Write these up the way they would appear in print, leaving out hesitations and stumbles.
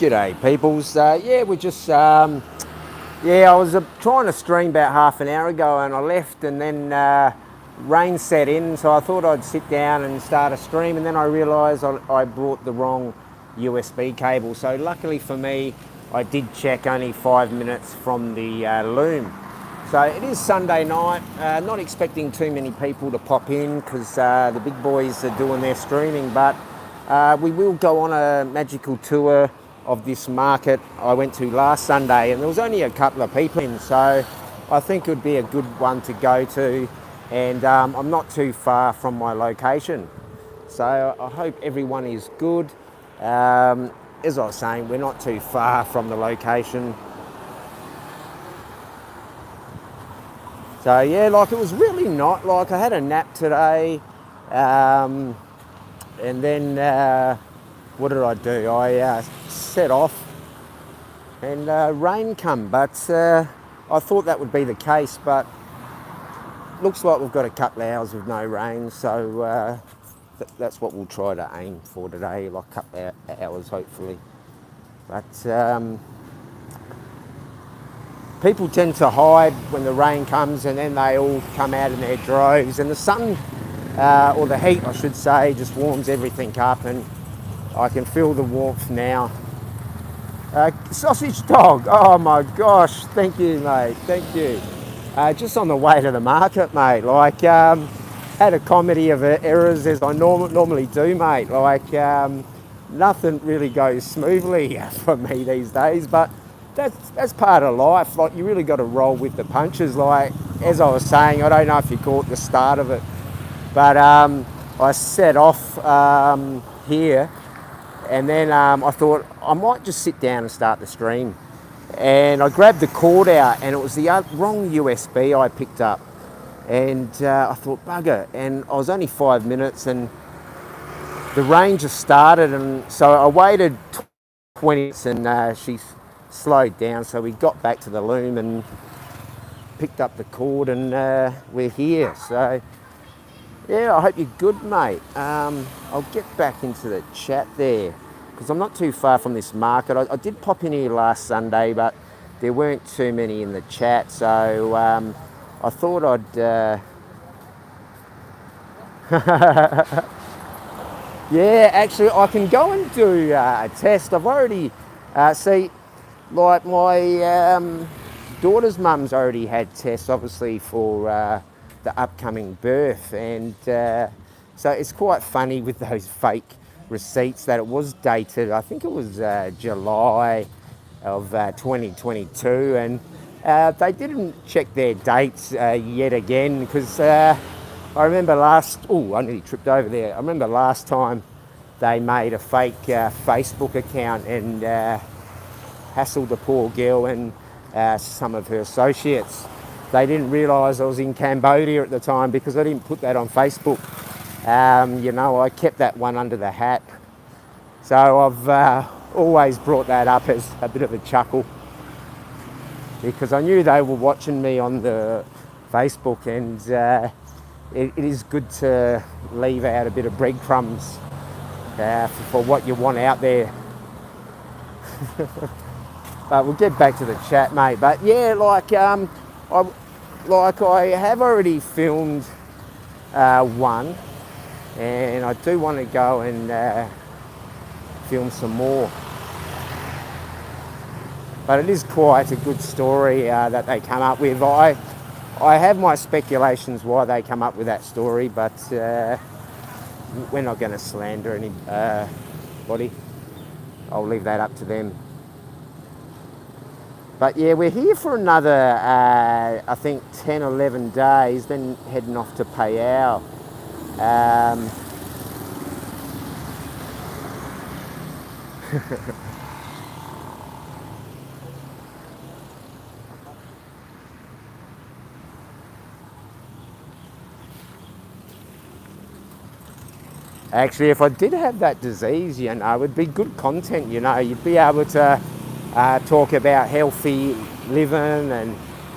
G'day peoples. Yeah, we're just, I was trying to stream about half an hour ago and I left and then rain set in, so I thought I'd sit down and start a stream, and then I realised I brought the wrong USB cable. So luckily for me, I did check only 5 minutes from the loom. So it is Sunday night, not expecting too many people to pop in because the big boys are doing their streaming, but we will go on a magical tour of this market I went to last Sunday, and there was only a couple of people in, so I think it would be a good one to go to, and I'm not too far from my location. So I hope everyone is good. As I was saying, we're not too far from the location. So yeah, like it was really not, like I had a nap today, and then what did I do? I set off and rain come, but I thought that would be the case, but looks like we've got a couple of hours with no rain, so that's what we'll try to aim for today, like a couple of hours hopefully. But people tend to hide when the rain comes, and then they all come out in their droves, and the sun, or the heat I should say, just warms everything up, and I can feel the warmth now. Sausage dog, oh my gosh, thank you mate, thank you. Just on the way to the market mate, like had a comedy of errors as I normally do mate, like nothing really goes smoothly for me these days, but that's part of life. Like, you really got to roll with the punches. Like, as I was saying, I don't know if you caught the start of it, but I set off here, and then I thought I might just sit down and start the stream. And I grabbed the cord out, and it was the wrong USB I picked up. And I thought, bugger. And I was only 5 minutes, and the rain just started, and so I waited 20 minutes, and she slowed down, so we got back to the loom and picked up the cord, and we're here. So yeah, I hope you're good mate. I'll get back into the chat there because I'm not too far from this market. I did pop in here last Sunday, but there weren't too many in the chat, so I thought I'd yeah, actually I can go and do a test. I've already see, like my daughter's mum's already had tests, obviously, for the upcoming birth, and so it's quite funny with those fake receipts that it was dated, I think it was July of 2022, and they didn't check their dates yet again, because I remember I nearly tripped over there. I remember last time they made a fake Facebook account and hassled the poor girl and some of her associates. They didn't realise I was in Cambodia at the time because I didn't put that on Facebook. You know, I kept that one under the hat. So I've always brought that up as a bit of a chuckle, because I knew they were watching me on the Facebook, and it is good to leave out a bit of breadcrumbs for what you want out there. But we'll get back to the chat, mate. But yeah, like I have already filmed one, and I do want to go and film some more. But it is quite a good story that they come up with. I have my speculations why they come up with that story, but we're not going to slander anybody. I'll leave that up to them. But yeah, we're here for another, I think, 10, 11 days, then heading off to Payao. Actually, if I did have that disease, you know, it would be good content, you know. You'd be able to talk about healthy living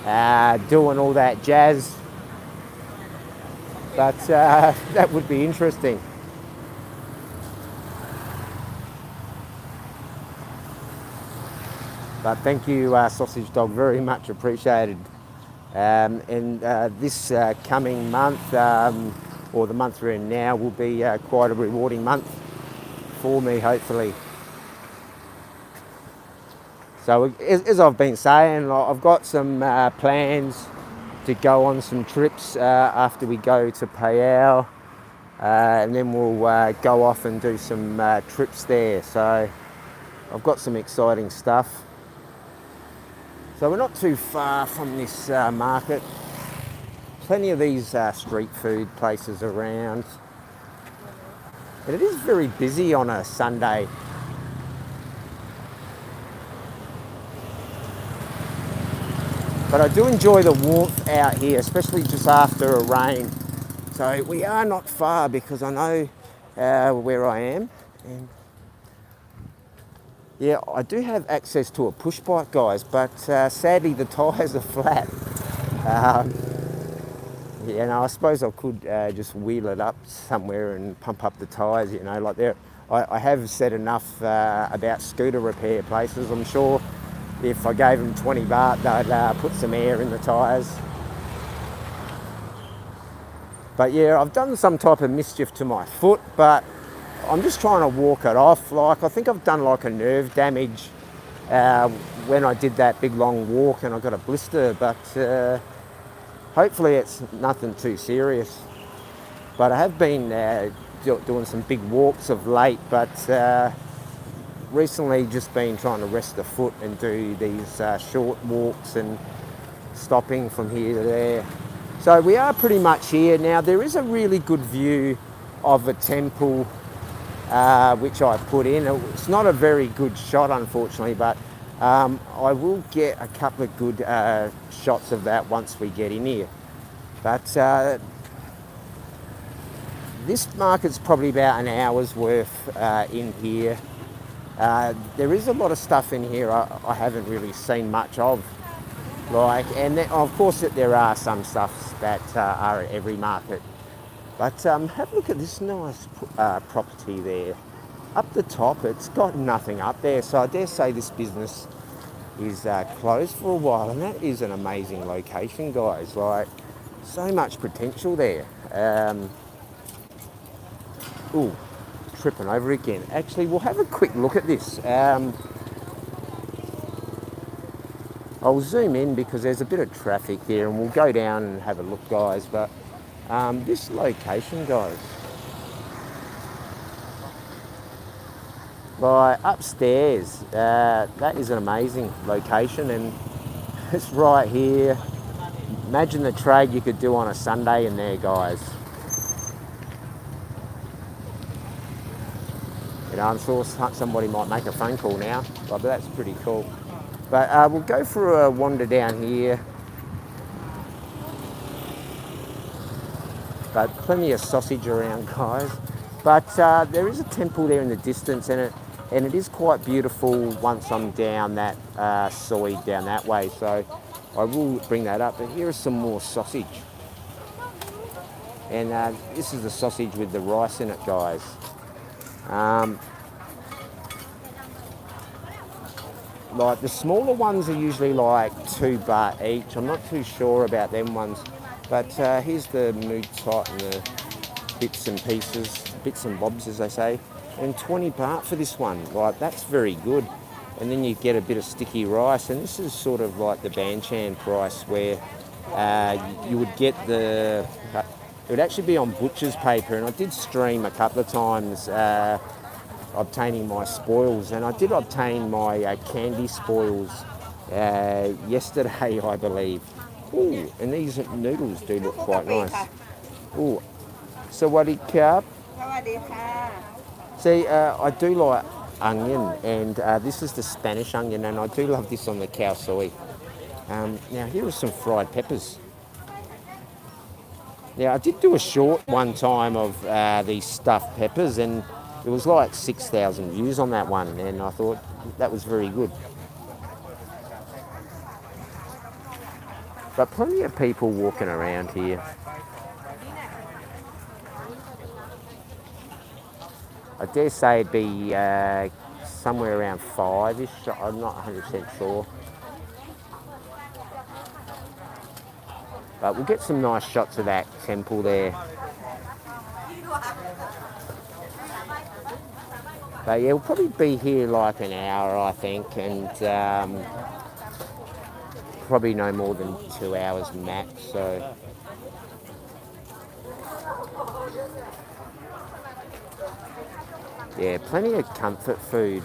and doing all that jazz. But that would be interesting. But thank you, Sausage Dog, very much appreciated. And this coming month, or the month we're in now, will be quite a rewarding month for me, hopefully. So as I've been saying, I've got some plans to go on some trips after we go to Palau, and then we'll go off and do some trips there. So I've got some exciting stuff. So we're not too far from this market. Plenty of these street food places around. And it is very busy on a Sunday. But I do enjoy the warmth out here, especially just after a rain. So we are not far because I know where I am. And yeah, I do have access to a push bike, guys, but sadly the tyres are flat. Yeah, no, I suppose I could just wheel it up somewhere and pump up the tyres, you know, like there. I have said enough about scooter repair places. I'm sure if I gave them 20 baht, they'd put some air in the tyres. But yeah, I've done some type of mischief to my foot, but I'm just trying to walk it off. Like, I think I've done like a nerve damage when I did that big long walk and I got a blister, but hopefully it's nothing too serious. But I have been doing some big walks of late, but recently just been trying to rest the foot and do these short walks and stopping from here to there. So we are pretty much here. Now there is a really good view of a temple which I put in. It's not a very good shot, unfortunately, but I will get a couple of good shots of that once we get in here. But this market's probably about an hour's worth in here. There is a lot of stuff in here I haven't really seen much of. Like, and then, of course there are some stuffs that are at every market. But have a look at this nice property there. Up the top, it's got nothing up there, so I dare say this business is closed for a while, and that is an amazing location, guys. Like, so much potential there. Ooh, tripping over again. Actually, we'll have a quick look at this. I'll zoom in because there's a bit of traffic here, and we'll go down and have a look, guys. But this location, guys, like upstairs, that is an amazing location, and it's right here. Imagine the trade you could do on a Sunday in there, guys. You know, I'm sure somebody might make a phone call now, but that's pretty cool. But we'll go for a wander down here. But plenty of sausage around, guys. But there is a temple there in the distance, and it is quite beautiful once I'm down that side down that way. So I will bring that up. But here is some more sausage. And this is the sausage with the rice in it, guys. Like the smaller ones are usually like 2 baht each. I'm not too sure about them ones. But here's the mood tot and the bits and pieces, bits and bobs as they say. And 20 baht for this one. Like, that's very good. And then you get a bit of sticky rice. And this is sort of like the Banchan price where you would get the... It would actually be on butcher's paper. And I did stream a couple of times obtaining my spoils, and I did obtain my candy spoils yesterday, I believe. Ooh, and these noodles do look quite nice. Ooh, sawadee krap. See, I do like onion, and this is the Spanish onion, and I do love this on the cow soy. Now here are some fried peppers. Now I did do a short one time of these stuffed peppers, and it was like 6,000 views on that one, and I thought that was very good. But plenty of people walking around here. I dare say it'd be somewhere around 5-ish. I'm not 100% sure. But we'll get some nice shots of that temple there. But yeah, we'll probably be here like an hour, I think, and probably no more than 2 hours max. So yeah, plenty of comfort food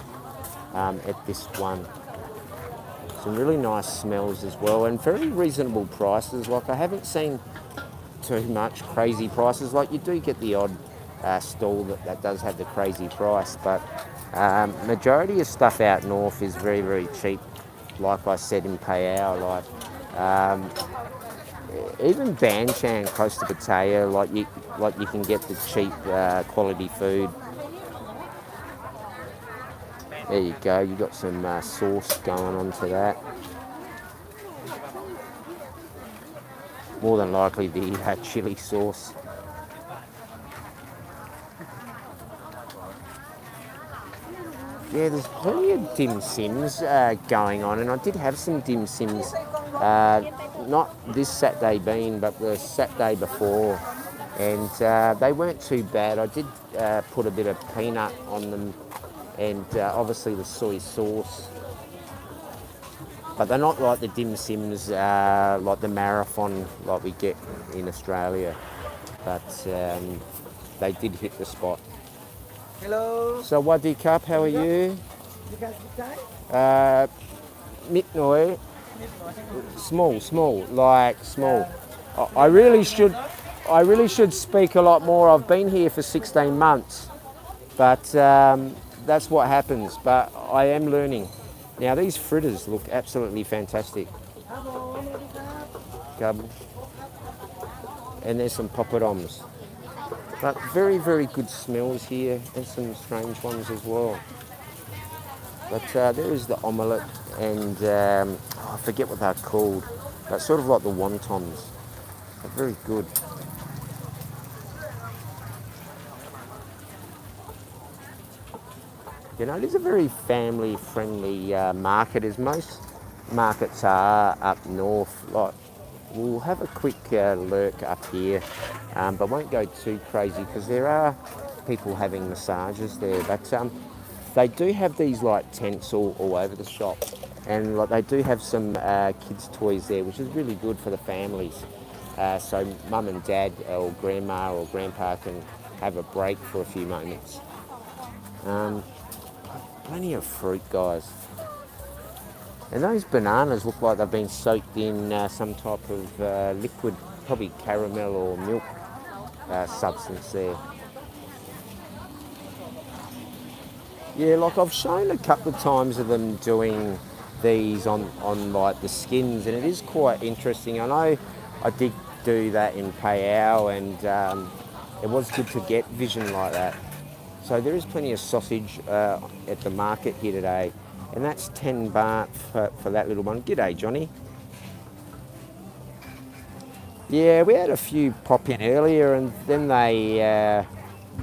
at this one. Some really nice smells as well, and very reasonable prices. Like, I haven't seen too much crazy prices. Like, you do get the odd stall that does have the crazy price, but majority of stuff out north is very, very cheap. Like I said in Palau, even Banchan, close to Pattaya, like you can get the cheap quality food. There you go. You got some sauce going on to that. More than likely the chili sauce. Yeah, there's plenty of dim sims going on, and I did have some dim sims, not this Saturday being, but the Saturday before, and they weren't too bad. I did put a bit of peanut on them, and obviously the soy sauce, but they're not like the dim sims, like the marathon like we get in Australia, but they did hit the spot. Hello. So Wadi Cup, how are you? You guys speak Thai? Mid noi, small, like small. I really should speak a lot more. I've been here for 16 months, but that's what happens. But I am learning. Now these fritters look absolutely fantastic. Gub. And there's some poppadoms. But very, very good smells here, and some strange ones as well. But there is the omelette, and I forget what they're called, but sort of like the wontons. They're very good. You know, it is a very family-friendly market, as most markets are up north. Like, we'll have a quick lurk up here, but won't go too crazy because there are people having massages there. But they do have these like tents all over the shop, and like they do have some kids' toys there, which is really good for the families. So mum and dad or grandma or grandpa can have a break for a few moments. Plenty of fruit, guys. And those bananas look like they've been soaked in some type of liquid, probably caramel or milk substance there. Yeah, like I've shown a couple of times of them doing these on like the skins, and it is quite interesting. I know I did do that in Palau, and it was good to get vision like that. So there is plenty of sausage at the market here today. And that's 10 baht for that little one. G'day, Johnny. Yeah, we had a few pop in earlier, and then they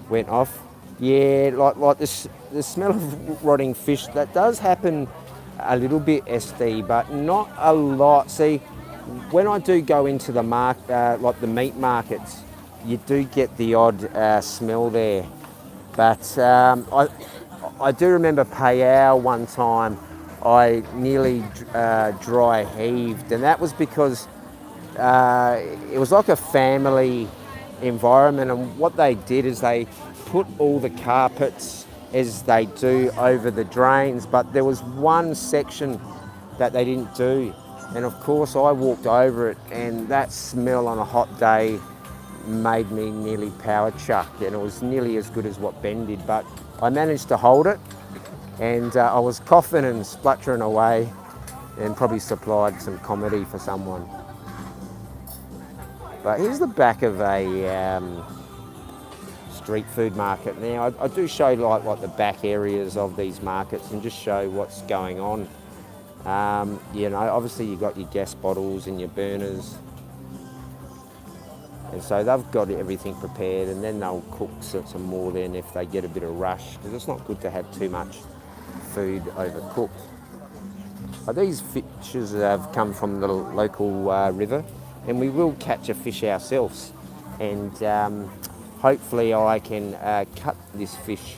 went off. Yeah, like the smell of rotting fish, that does happen a little bit, SD, but not a lot. See, when I do go into the like the meat markets, you do get the odd smell there. But I do remember Palau one time, I nearly dry heaved, and that was because it was like a family environment, and what they did is they put all the carpets as they do over the drains, but there was one section that they didn't do, and of course I walked over it, and that smell on a hot day made me nearly power chuck, and it was nearly as good as what Ben did, but I managed to hold it, and I was coughing and spluttering away, and probably supplied some comedy for someone. But here's the back of a street food market. Now I do show like the back areas of these markets and just show what's going on. You know, obviously you've got your gas bottles and your burners. And so they've got everything prepared, and then they'll cook some more then if they get a bit of rush, because it's not good to have too much food overcooked. These fishes have come from the local river, and we will catch a fish ourselves. And hopefully I can cut this fish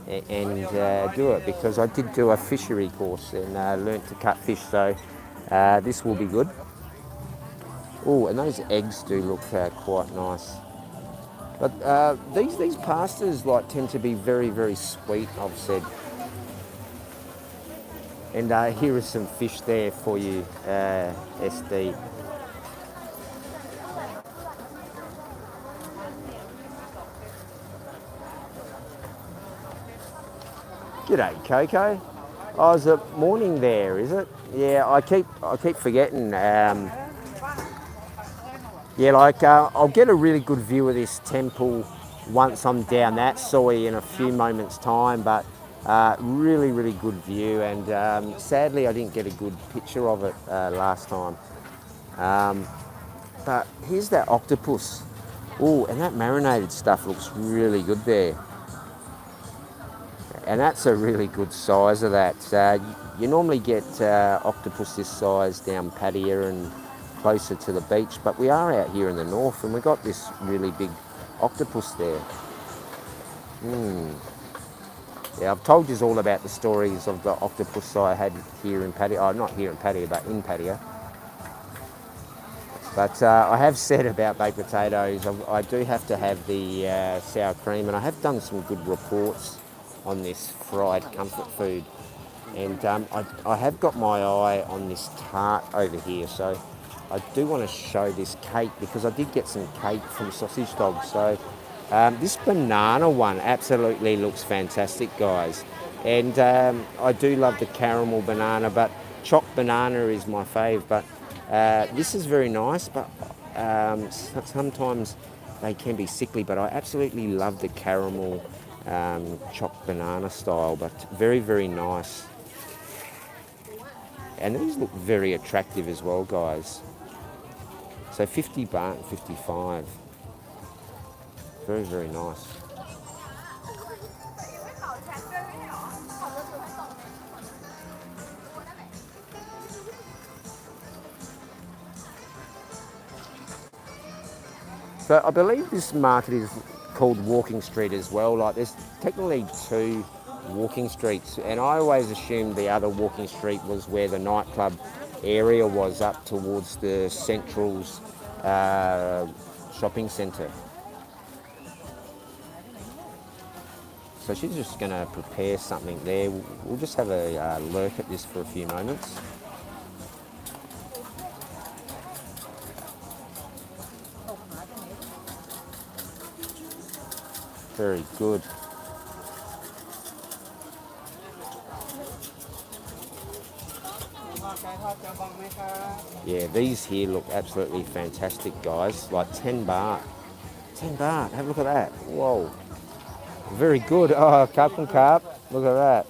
and do it, because I did do a fishery course and learnt to cut fish, so this will be good. Oh, and those eggs do look quite nice. But these pastas tend to be very, very sweet, I've said. And here is some fish there for you, SD. G'day, Coco. Oh, is it morning there, is it? Yeah, I keep forgetting. I'll get a really good view of this temple once I'm down that soy in a few moments' time, but really, really good view. And sadly, I didn't get a good picture of it last time. But here's that octopus. Oh, and that marinated stuff looks really good there. And that's a really good size of that. You normally get octopus this size down Pattaya and closer to the beach, but we are out here in the north and we got this really big octopus there. Yeah, I've told you all about the stories of the octopus I had here in Pattaya. Oh, not here in Pattaya, but in Pattaya. But I have said about baked potatoes, I do have to have the sour cream, and I have done some good reports on this fried comfort food. And I have got my eye on this tart over here, so I do want to show this cake, because I did get some cake from Sausage Dog. So this banana one absolutely looks fantastic, guys. And I do love the caramel banana, but chopped banana is my fave. But this is very nice, but sometimes they can be sickly, but I absolutely love the caramel chopped banana style, but very, very nice. And these look very attractive as well, guys. So 50 baht, 55. Very, very nice. So I believe this market is called Walking Street as well. There's technically two walking streets, and I always assumed the other walking street was where the nightclub area was, up towards the Central's shopping centre. So she's just going to prepare something there. We'll just have a lurk at this for a few moments. Very good. Yeah, these here look absolutely fantastic, guys. 10 baht. 10 baht, have a look at that. Whoa. Very good. Oh, cup and cup. Look at that.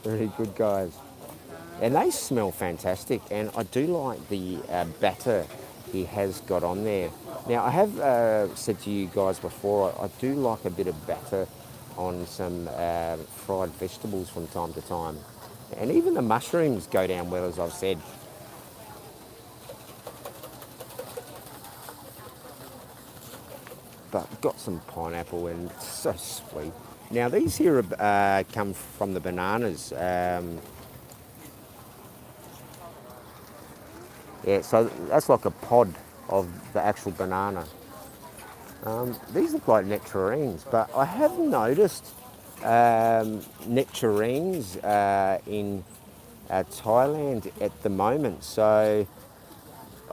Very good, guys. And they smell fantastic. And I do like the batter he has got on there. Now, I have said to you guys before, I do like a bit of batter on some fried vegetables from time to time. And even the mushrooms go down well, as I've said. But got some pineapple, and it's so sweet. Now, these here come from the bananas. Yeah, so that's like a pod of the actual banana. These look like nectarines, but I have noticed nectarines in Thailand at the moment. So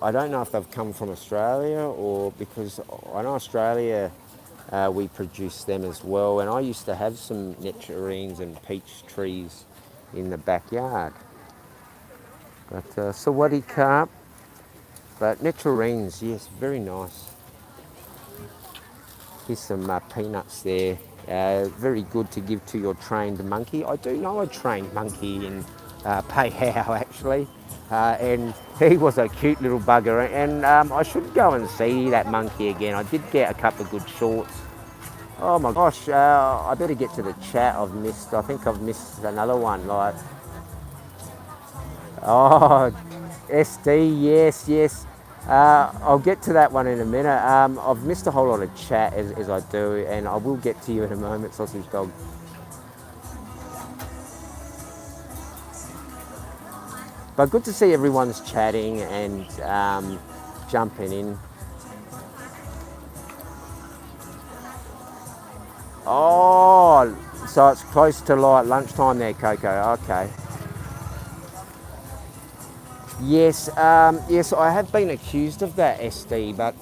I don't know if they've come from Australia, or because I know Australia, we produce them as well. And I used to have some nectarines and peach trees in the backyard. But sawadee carp. But nectarines, yes, very nice. Here's some peanuts there. Very good to give to your trained monkey. I do know a trained monkey in Paihao, actually. And he was a cute little bugger. And I should go and see that monkey again. I did get a couple of good shorts Oh my gosh, I better get to the chat. I think I've missed another one. Like, oh, SD, yes, yes. I'll get to that one in a minute. I've missed a whole lot of chat as I do, and I will get to you in a moment, Sausage Dog. But good to see everyone's chatting and jumping in. Oh, so it's close to like lunchtime there, Coco. Okay. Yes, yes, I have been accused of that, SD, but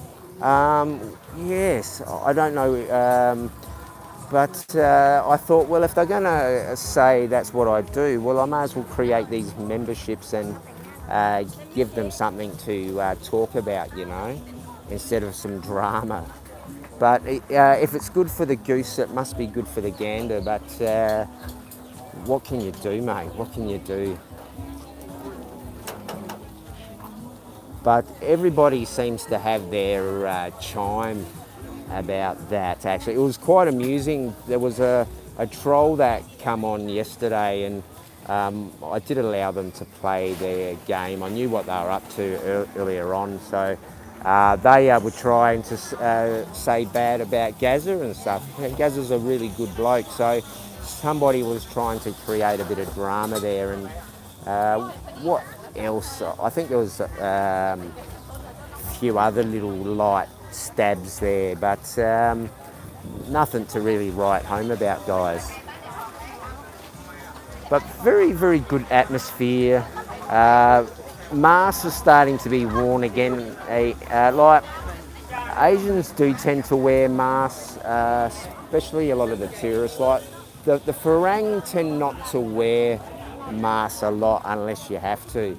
yes, I don't know. But I thought, well, if they're going to say that's what I do, well, I may as well create these memberships and give them something to talk about, you know, instead of some drama. But if it's good for the goose, it must be good for the gander. But what can you do, mate? What can you do? But everybody seems to have their chime about that, actually. It was quite amusing. There was a troll that come on yesterday, and I did allow them to play their game. I knew what they were up to earlier on, so they were trying to say bad about Gazza and stuff. Gazza's a really good bloke, so somebody was trying to create a bit of drama there. And what else? I think there was a few other little light stabs there, but nothing to really write home about, guys. But very, very good atmosphere. Masks are starting to be worn again. Like Asians do tend to wear masks, especially a lot of the tourists. Like the Farang tend not to wear masks a lot unless you have to.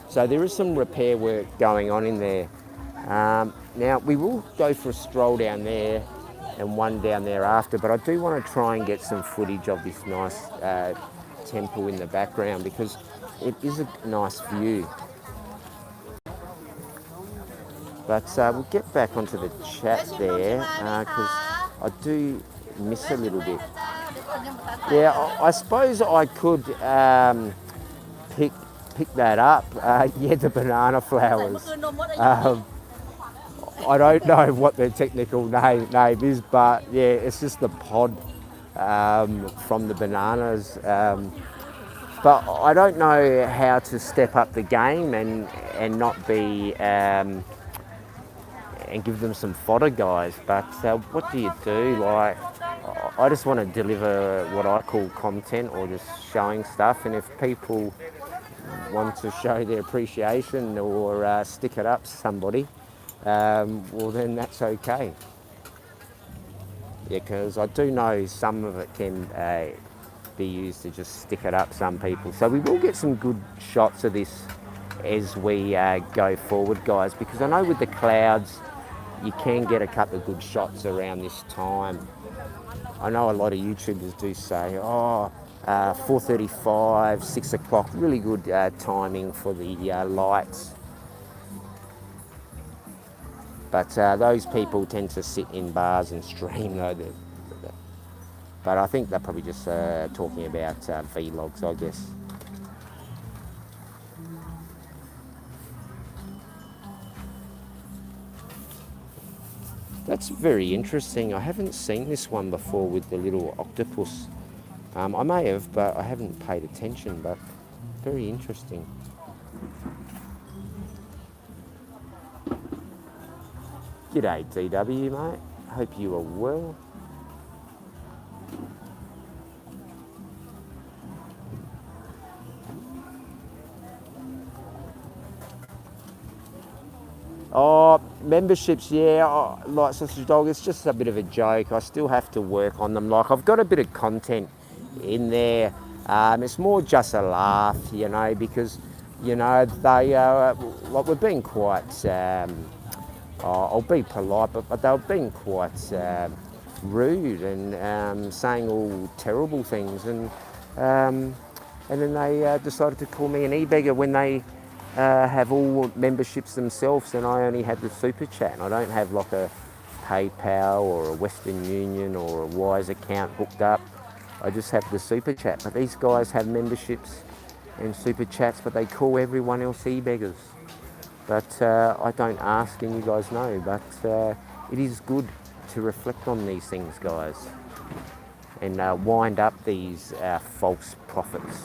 So there is some repair work going on in there. Now we will go for a stroll down there and one down there after, but I do want to try and get some footage of this nice temple in the background because it is a nice view. But we'll get back onto the chat there because I do miss a little bit. Yeah, I suppose I could pick that up. Yeah, the banana flowers. I don't know what their technical name is, but yeah, it's just the pod from the bananas. But I don't know how to step up the game and not be and give them some fodder, guys. But what do you do? Like, I just want to deliver what I call content or just showing stuff, and if people want to show their appreciation or stick it up to somebody, well then that's okay. Yeah, because I do know some of it can be used to just stick it up some people. So we will get some good shots of this as we go forward, guys, because I know with the clouds you can get a couple of good shots around this time. I know a lot of YouTubers do say, 4:35, 6 o'clock, really good timing for the lights. But those people tend to sit in bars and stream though. But I think they're probably just talking about vlogs, I guess. That's very interesting. I haven't seen this one before with the little octopus. I may have, but I haven't paid attention, but very interesting. G'day DW, mate. Hope you are well. Oh, memberships, yeah, like Sausage Dog, it's just a bit of a joke. I still have to work on them. Like, I've got a bit of content in there. It's more just a laugh, you know, because, you know, they, like, we're being quite, I'll be polite, but they were being quite rude and saying all terrible things. And then they decided to call me an e-beggar when they have all memberships themselves, and I only had the super chat, and I don't have like a PayPal or a Western Union or a Wise account hooked up. I just have the super chat. But these guys have memberships and super chats, but they call everyone else e-beggars. But I don't ask, and you guys know, but it is good to reflect on these things, guys, and wind up these false prophets.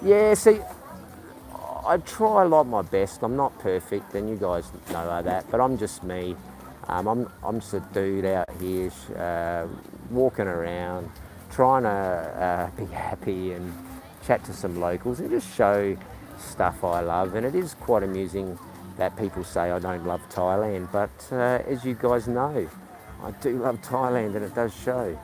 Yeah, see, I try a lot my best. I'm not perfect, and you guys know that, but I'm just me. I'm just a dude out here walking around, trying to be happy and chat to some locals and just show stuff I love. And it is quite amusing that people say I don't love Thailand, but as you guys know, I do love Thailand, and it does show.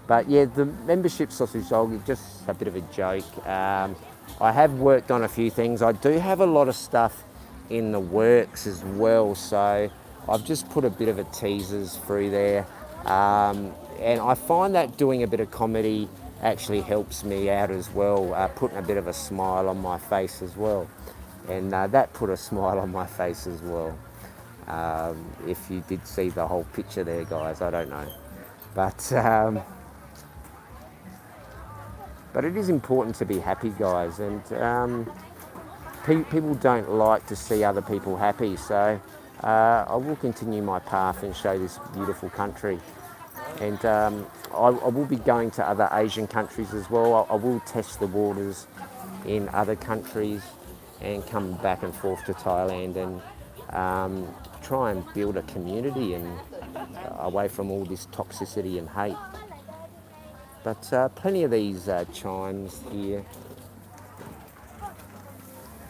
But yeah, the membership sausage dog, just a bit of a joke. I have worked on a few things. I do have a lot of stuff in the works as well, so I've just put a bit of a teasers through there. And I find that doing a bit of comedy actually helps me out as well, putting a bit of a smile on my face as well. And that put a smile on my face as well. If you did see the whole picture there, guys, I don't know. But it is important to be happy, guys, and people don't like to see other people happy, so I will continue my path and show this beautiful country. And I will be going to other Asian countries as well. I will test the waters in other countries and come back and forth to Thailand and try and build a community and away from all this toxicity and hate. But plenty of these chimes here.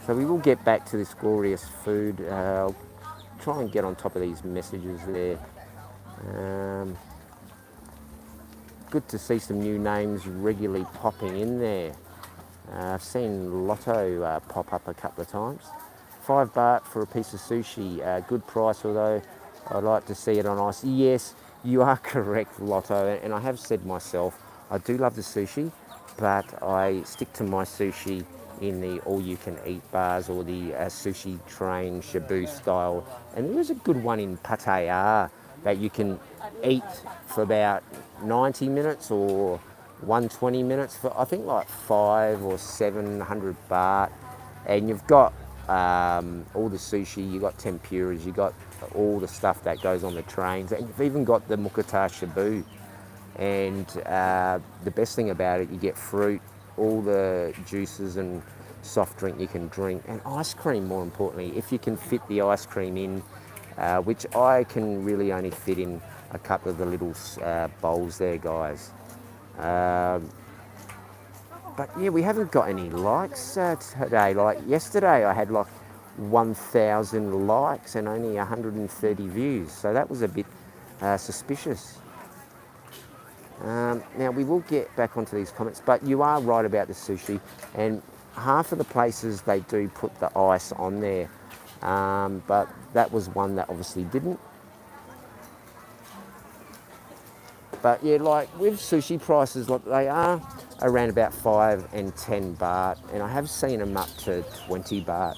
So we will get back to this glorious food. I'll try and get on top of these messages there. Good to see some new names regularly popping in there. I've seen Lotto pop up a couple of times. 5 baht for a piece of sushi, good price, although I'd like to see it on ice. Yes, you are correct, Lotto, and I have said myself, I do love the sushi, but I stick to my sushi in the all-you-can-eat bars or the sushi train Shabu style. And there is a good one in Pattaya that you can eat for about 90 minutes or 120 minutes for I think like 500 or 700 baht, and you've got all the sushi, you've got tempuras, you've got all the stuff that goes on the trains, and you've even got the mukata shabu. And the best thing about it, you get fruit, all the juices and soft drink you can drink, and ice cream more importantly, if you can fit the ice cream in, which I can really only fit in a couple of the little bowls there, guys. But yeah, we haven't got any likes today. Like yesterday I had like 1,000 likes and only 130 views, so that was a bit suspicious. Now we will get back onto these comments, but you are right about the sushi, and half of the places they do put the ice on there, but that was one that obviously didn't. But yeah, like with sushi prices, like they are around about 5 and 10 baht, and I have seen them up to 20 baht,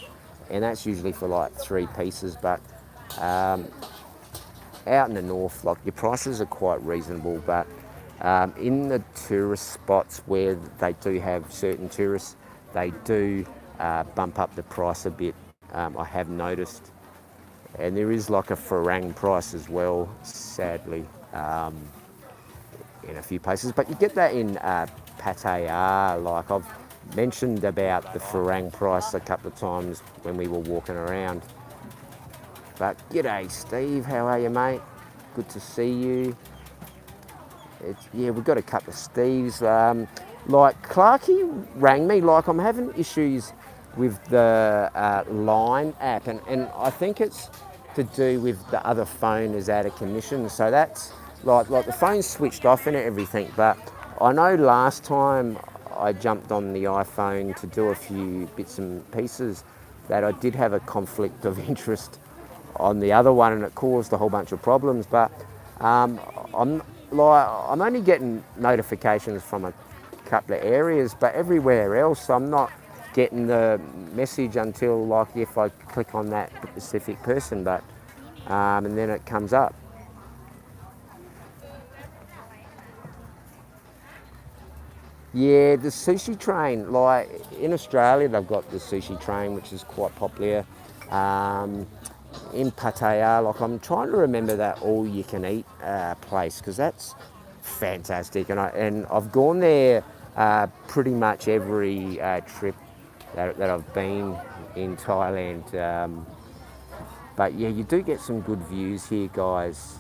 and that's usually for like 3 pieces. But out in the north, like your prices are quite reasonable, but in the tourist spots where they do have certain tourists, they do bump up the price a bit, I have noticed. And there is like a farang price as well, sadly, in a few places. But you get that in Pattaya. Like I've mentioned about the farang price a couple of times when we were walking around. But g'day Steve, how are you, mate? Good to see you. Yeah, we've got a couple of Steves. Like Clarky rang me, like I'm having issues with the Line app, and I think it's to do with the other phone is out of commission. So that's like the phone's switched off and everything. But I know last time I jumped on the iPhone to do a few bits and pieces that I did have a conflict of interest on the other one, and it caused a whole bunch of problems. But I'm only getting notifications from a couple of areas, but everywhere else I'm not getting the message until like if I click on that specific person, but and then it comes up. Yeah, the sushi train, like in Australia, they've got the sushi train, which is quite popular. Um, in Pattaya, like I'm trying to remember that all-you-can-eat place because that's fantastic, and I've gone there pretty much every trip that I've been in Thailand. But yeah, you do get some good views here, guys.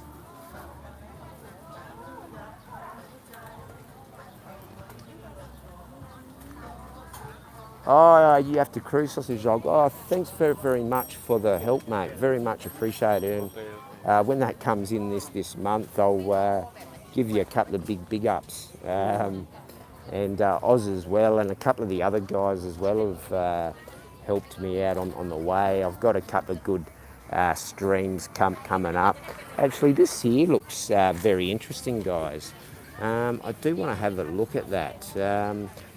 Oh, you have to cruise sausage dog. Oh, thanks very, very much for the help, mate. Very much appreciated. And when that comes in this month, I'll give you a couple of big ups. And Oz as well, and a couple of the other guys as well have helped me out on the way. I've got a couple of good streams coming up. Actually, this here looks very interesting, guys. I do want to have a look at that.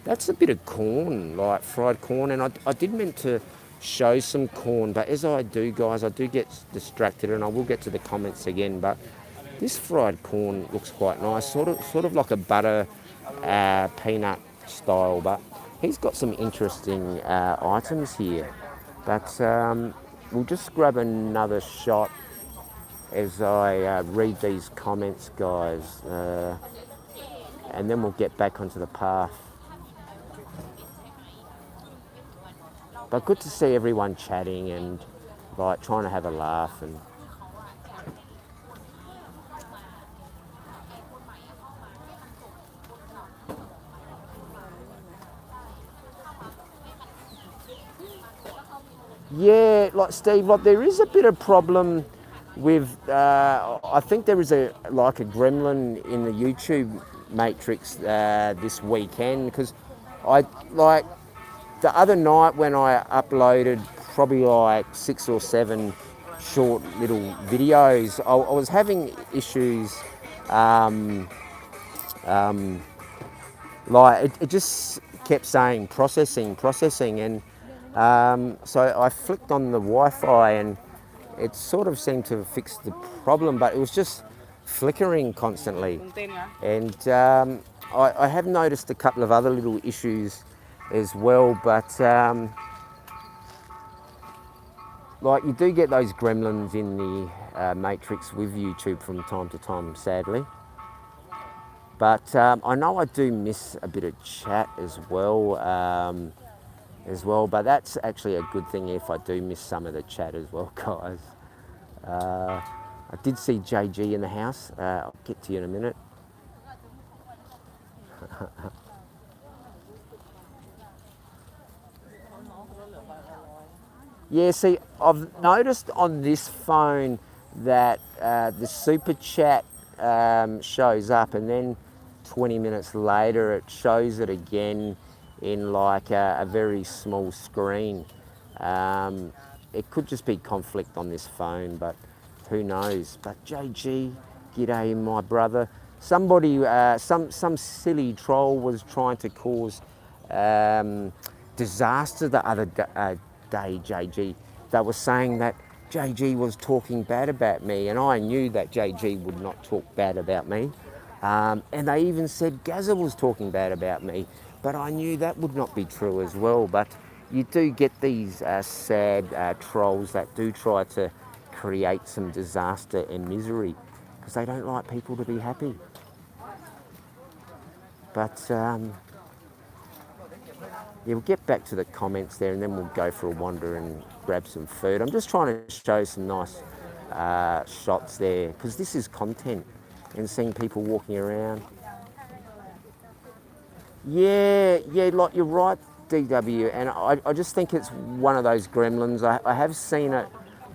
That's a bit of corn, like fried corn, and I did meant to show some corn, but as I do, guys, I do get distracted, and I will get to the comments again. But this fried corn looks quite nice, sort of like a butter peanut style, but he's got some interesting items here. But we'll just grab another shot as I read these comments, guys, and then we'll get back onto the path. But good to see everyone chatting and like trying to have a laugh. And yeah, like Steve, like there is a bit of problem with. I think there is a gremlin in the YouTube matrix this weekend because I like the other night when I uploaded probably like 6 or 7 short little videos, I was having issues. Like it just kept saying processing, and so I flicked on the Wi-Fi and it sort of seemed to fix the problem, but it was just flickering constantly. And I have noticed a couple of other little issues as well, but like you do get those gremlins in the matrix with YouTube from time to time, sadly. But I know I do miss a bit of chat as well, but that's actually a good thing if I do miss some of the chat as well, guys. I did see JG in the house. I'll get to you in a minute. Yeah, see, I've noticed on this phone that the super chat shows up, and then 20 minutes later it shows it again in like a very small screen. It could just be conflict on this phone, but who knows. But JG, g'day my brother. Somebody, some silly troll was trying to cause disaster the other day, JG. They were saying that JG was talking bad about me, and I knew that JG would not talk bad about me. And they even said Gaza was talking bad about me, but I knew that would not be true as well. But you do get these sad trolls that do try to create some disaster and misery because they don't like people to be happy. But yeah, we'll get back to the comments there and then we'll go for a wander and grab some food. I'm just trying to show some nice shots there because this is content and seeing people walking around. Yeah, like you're right, DW, and I just think it's one of those gremlins. I have seen it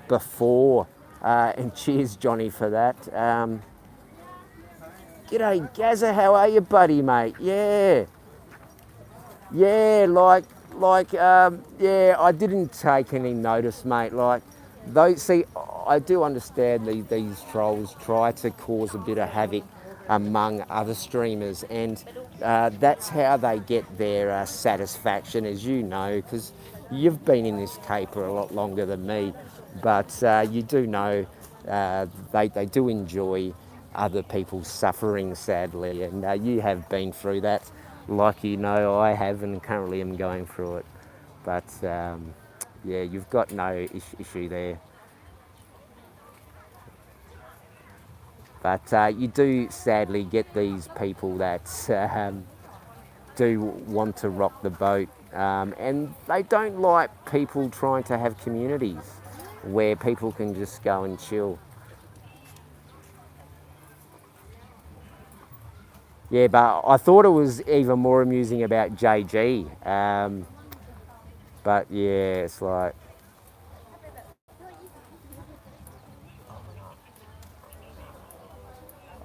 before, and cheers, Johnny, for that. G'day, Gaza, how are you, buddy, mate? Yeah, I didn't take any notice, mate. Like, those, see, I do understand these trolls try to cause a bit of havoc among other streamers, and that's how they get their satisfaction, as you know, because you've been in this caper a lot longer than me, but you do know they do enjoy other people's suffering, sadly, and you have been through that, like you know I have, and currently am going through it. But yeah, you've got no issue there. But you do sadly get these people that do want to rock the boat, and they don't like people trying to have communities where people can just go and chill. Yeah, but I thought it was even more amusing about JG. But yeah, it's like,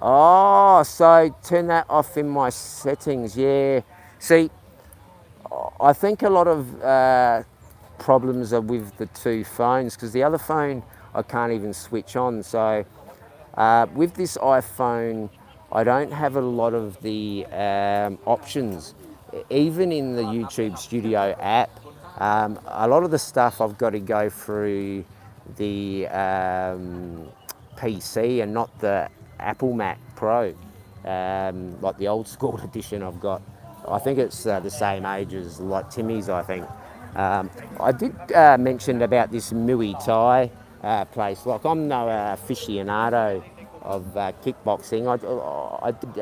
oh, so turn that off in my settings. Yeah. See, I think a lot of problems are with the two phones, because the other phone I can't even switch on. So with this iPhone, I don't have a lot of the options. Even in the YouTube Studio app, a lot of the stuff I've got to go through the PC and not the Apple Mac Pro, like the old school edition I've got. I think it's the same age as like Timmy's, I think. I did mention about this Muay Thai place. Like, I'm no aficionado of kickboxing. I did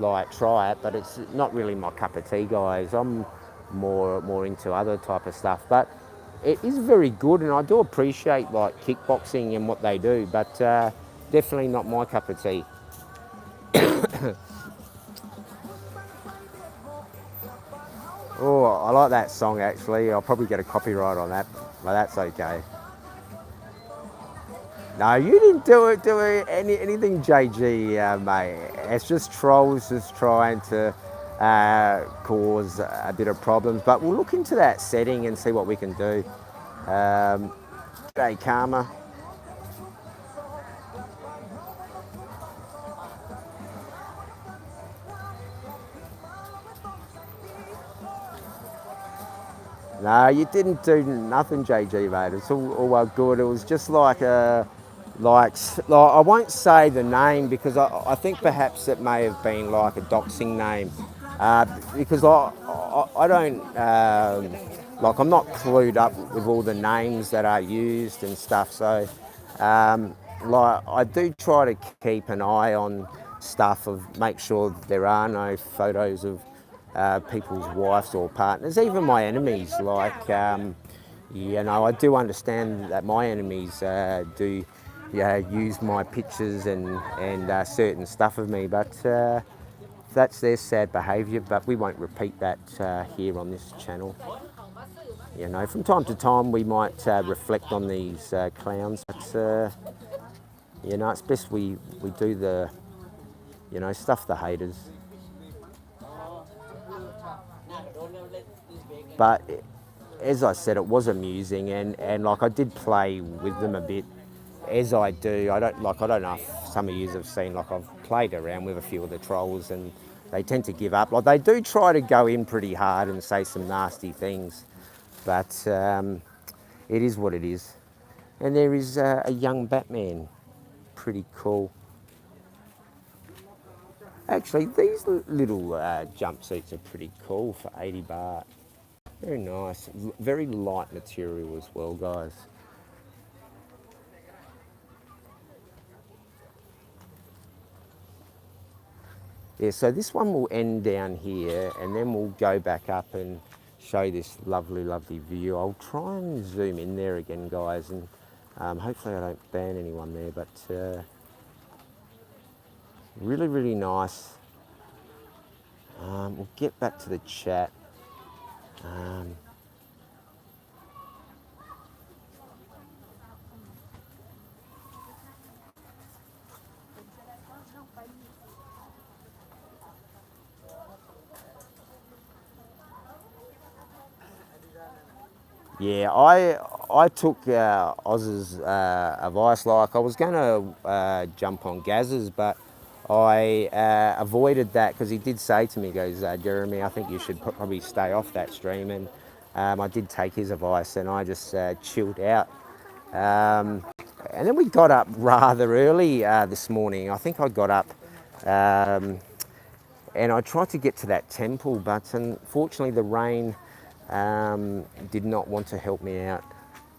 like try it, but it's not really my cup of tea, guys. I'm more into other type of stuff. But it is very good, and I do appreciate like kickboxing and what they do, but definitely not my cup of tea. Oh, I like that song actually. I'll probably get a copyright on that, but that's okay. No, you didn't anything, JG, mate. It's just trolls just trying to cause a bit of problems. But we'll look into that setting and see what we can do. G'day, Karma. No, you didn't do nothing, JG, mate. It's all well good. It was just like a, like I won't say the name, because I think perhaps it may have been like a doxing name, because I don't like, I'm not clued up with all the names that are used and stuff. So like, I do try to keep an eye on stuff, of make sure there are no photos of people's wives or partners, even my enemies. Like, you know, I do understand that my enemies do use my pictures and certain stuff of me, but that's their sad behaviour. But we won't repeat that here on this channel. You know, from time to time we might reflect on these clowns, but you know, it's best we do the, you know, stuff the haters. But as I said, it was amusing, and like, I did play with them a bit, as I do. I don't know if some of you have seen, like, I've played around with a few of the trolls, and they tend to give up. Like, they do try to go in pretty hard and say some nasty things, but it is what it is. And there is a young Batman, pretty cool. Actually, these little jumpsuits are pretty cool for 80 baht. Very nice, very light material as well, guys. Yeah, so this one will end down here, and then we'll go back up and show this lovely, lovely view. I'll try and zoom in there again, guys, and hopefully I don't ban anyone there, but really, really nice. We'll get back to the chat. Yeah, I took Oz's advice. Like, I was going to jump on Gaz's, but I avoided that because he did say to me, he goes, Jeremy, I think you should probably stay off that stream. And I did take his advice and I just chilled out. And then we got up rather early this morning. I think I got up and I tried to get to that temple, but unfortunately the rain did not want to help me out.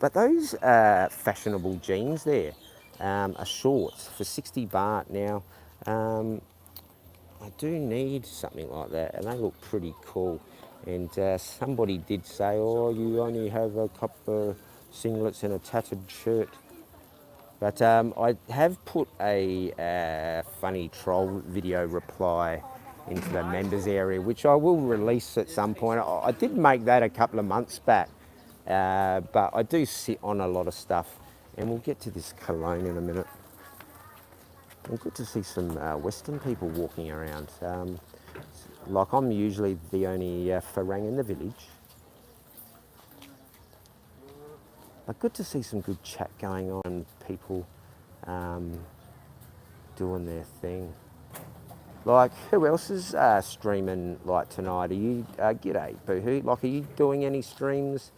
But those fashionable jeans there are shorts for 60 baht now. I do need something like that, and they look pretty cool. And somebody did say, oh, you only have a couple of singlets and a tattered shirt. But I have put a funny troll video reply into the members area, which I will release at some point. I did make that a couple of months back, but I do sit on a lot of stuff, and we'll get to this cologne in a minute. And good to see some Western people walking around. Like I'm usually the only Farang in the village. But good to see some good chat going on, people doing their thing. Like, who else is streaming like tonight? Are you, g'day, Boohoo, like are you doing any streams,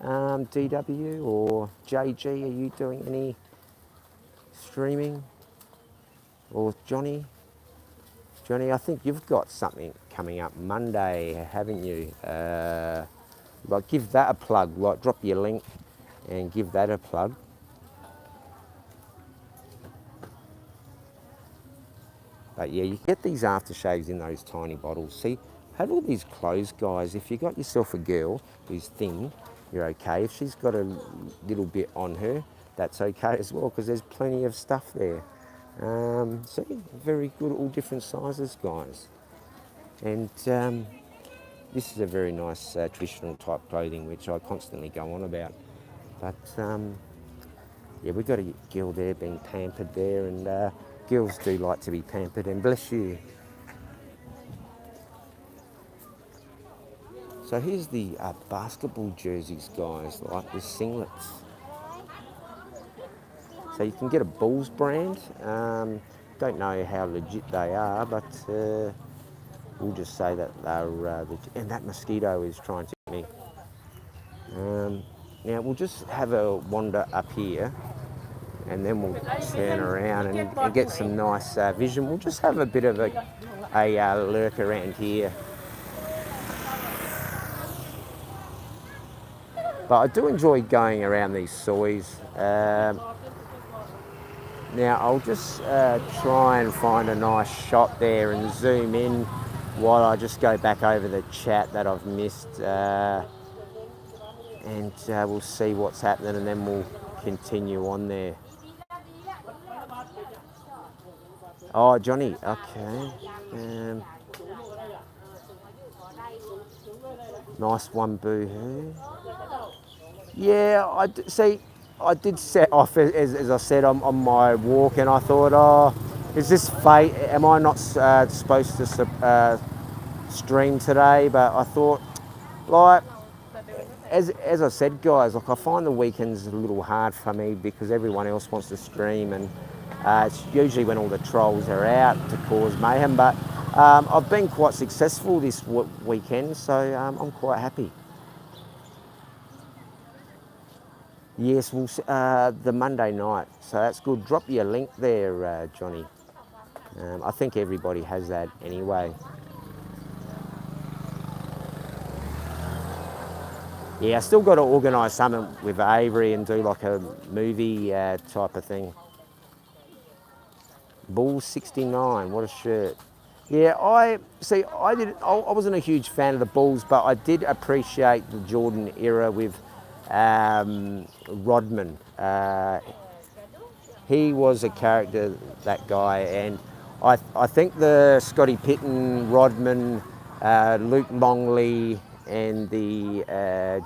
DW or JG, are you doing any streaming? Or Johnny? Johnny, I think you've got something coming up Monday, haven't you? Like, give that a plug. Like, drop your link and give that a plug. But yeah, you get these aftershaves in those tiny bottles. See, have all these clothes, guys. If you got yourself a girl who's thin, you're okay. If she's got a little bit on her, that's okay as well, because there's plenty of stuff there. See, very good, all different sizes, guys. And this is a very nice traditional type clothing, which I constantly go on about. But yeah, we've got a girl there being pampered there, and girls do like to be pampered, and bless you. So here's the basketball jerseys, guys, like the singlets. So you can get a Bulls brand. Don't know how legit they are, but we'll just say that they're legit. And that mosquito is trying to get me. Now we'll just have a wander up here, and then we'll turn around and get some nice vision. We'll just have a bit of a lurk around here. But I do enjoy going around these soys. Now I'll just try and find a nice shot there and zoom in while I just go back over the chat that I've missed, and we'll see what's happening, and then we'll continue on there. Oh, Johnny, okay. Nice one, Boohoo. Yeah, I did set off, as I said, on my walk, and I thought, oh, is this fate? Am I not supposed to stream today? But I thought, like, as I said, guys, like I find the weekends a little hard for me because everyone else wants to stream, and it's usually when all the trolls are out to cause mayhem. But I've been quite successful this weekend, so I'm quite happy. Yes, we'll the Monday night, so that's good. Drop your link there, Johnny. I think everybody has that anyway. Yeah, I still got to organise something with Avery and do like a movie type of thing. Bulls 69, what a shirt. Yeah, I wasn't a huge fan of the Bulls, but I did appreciate the Jordan era with Rodman. He was a character, that guy, and I think the Scottie Pippen, Rodman, Luke Longley, and the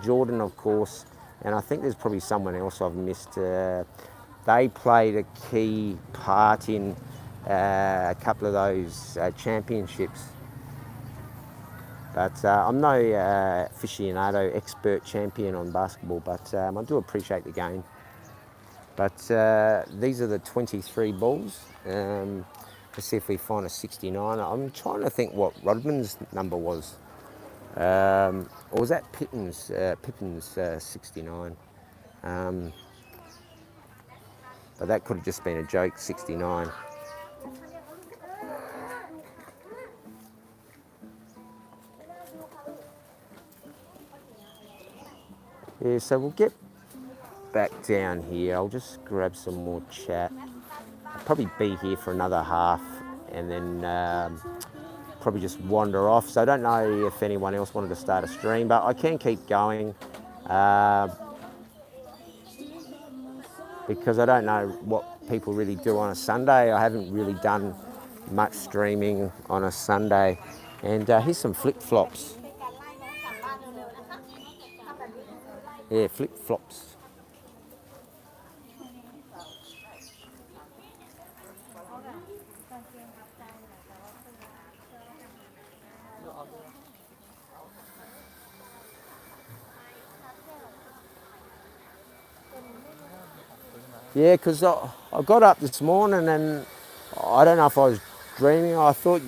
Jordan, of course, and I think there's probably someone else I've missed. They played a key part in a couple of those championships. But I'm no aficionado, expert champion on basketball, but I do appreciate the game. But these are the 23 Bulls. Let's see if we find a 69. I'm trying to think what Rodman's number was. Or was that Pippin's 69? But that could have just been a joke, 69. Yeah, so we'll get back down here. I'll just grab some more chat. I'll probably be here for another half and then probably just wander off. So I don't know if anyone else wanted to start a stream, but I can keep going because I don't know what people really do on a Sunday. I haven't really done much streaming on a Sunday. And here's some flip-flops. Yeah, flip-flops. Yeah, because I got up this morning and I don't know if I was dreaming. I thought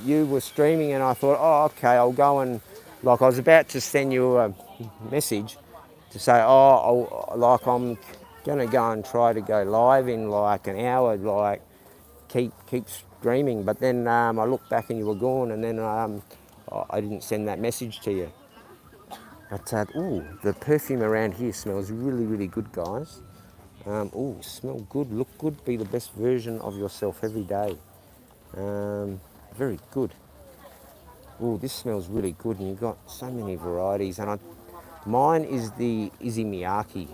you were streaming and I thought, oh, okay, I'll go and, like, I was about to send you a message to say, I'm going to go and try to go live in like an hour, like, keep streaming. But then I looked back and you were gone and then I didn't send that message to you. But, the perfume around here smells really, really good, guys. Smell good, look good, be the best version of yourself every day. Very good. This smells really good, and you've got so many varieties. And mine is the Issey Miyake,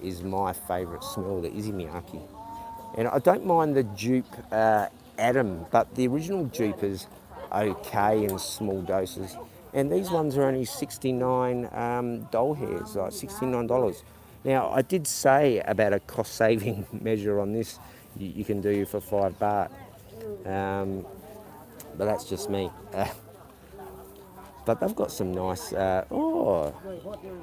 is my favourite smell, the Issey Miyake. And I don't mind the dupe Adam, but the original dupe is okay in small doses. And these ones are only 69 doll hairs, like $69. Now, I did say about a cost-saving measure on this you can do for $5. But that's just me. But they've got some nice,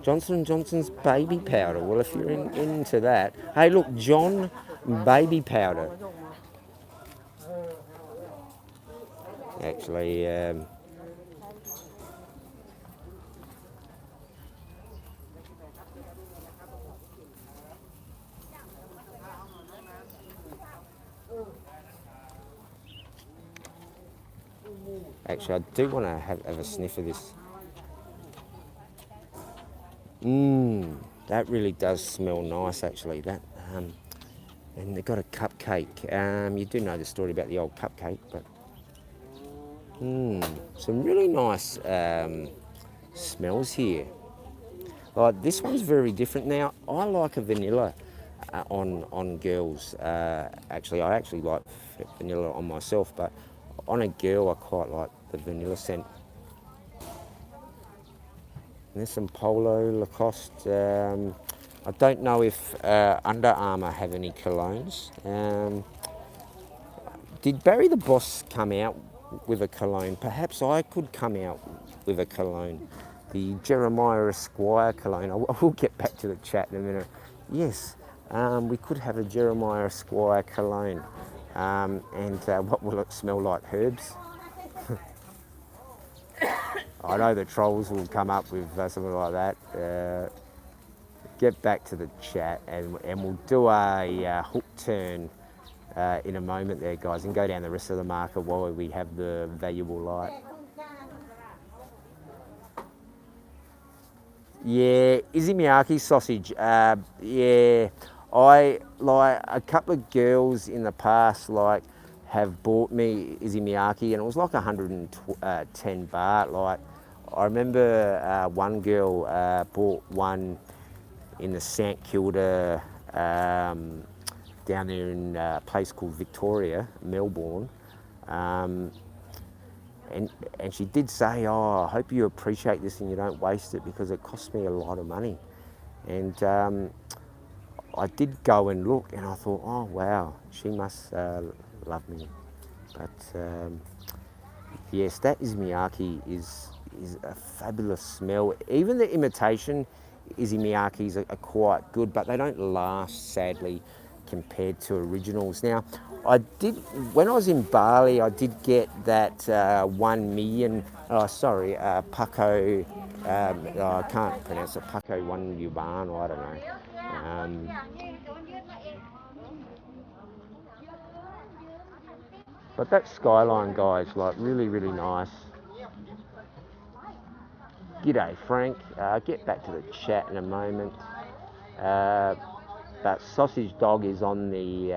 Johnson & Johnson's baby powder. Well, if you're into that. Hey, look, John baby powder. Actually, I do want to have a sniff of this. That really does smell nice, actually. That, and they've got a cupcake. You do know the story about the old cupcake, but some really nice smells here. Like this one's very different. Now, I like a vanilla on girls. Actually, I actually like vanilla on myself, but on a girl, I quite like the vanilla scent. And there's some Polo, Lacoste. I don't know if Under Armour have any colognes. Did Barry the Boss come out with a cologne? Perhaps I could come out with a cologne. The Jeremiah Esquire cologne. I will get back to the chat in a minute. Yes, we could have a Jeremiah Esquire cologne. And what will it smell like? Herbs? I know the trolls will come up with something like that. Get back to the chat and we'll do a hook turn in a moment there, guys, and go down the rest of the market while we have the valuable light. Yeah, Issey Miyake sausage. Yeah, I like a couple of girls in the past have bought me Issey Miyake, and it was like 110 baht. Like I remember one girl bought one in the St Kilda down there in a place called Victoria, Melbourne. And she did say, I hope you appreciate this and you don't waste it because it cost me a lot of money. And I did go and look and I thought, oh wow, she must love me. But yes, that Issey Miyake is a fabulous smell. Even the imitation Issey Miyakes are quite good, but they don't last, sadly. compared to originals. Now, I did, when I was in Bali, I did get that 1 million, Paco, I can't pronounce it, Paco 1 Yuan, or I don't know. But that skyline, guys, like really, really nice. G'day, Frank. Get back to the chat in a moment. But Sausage Dog is on the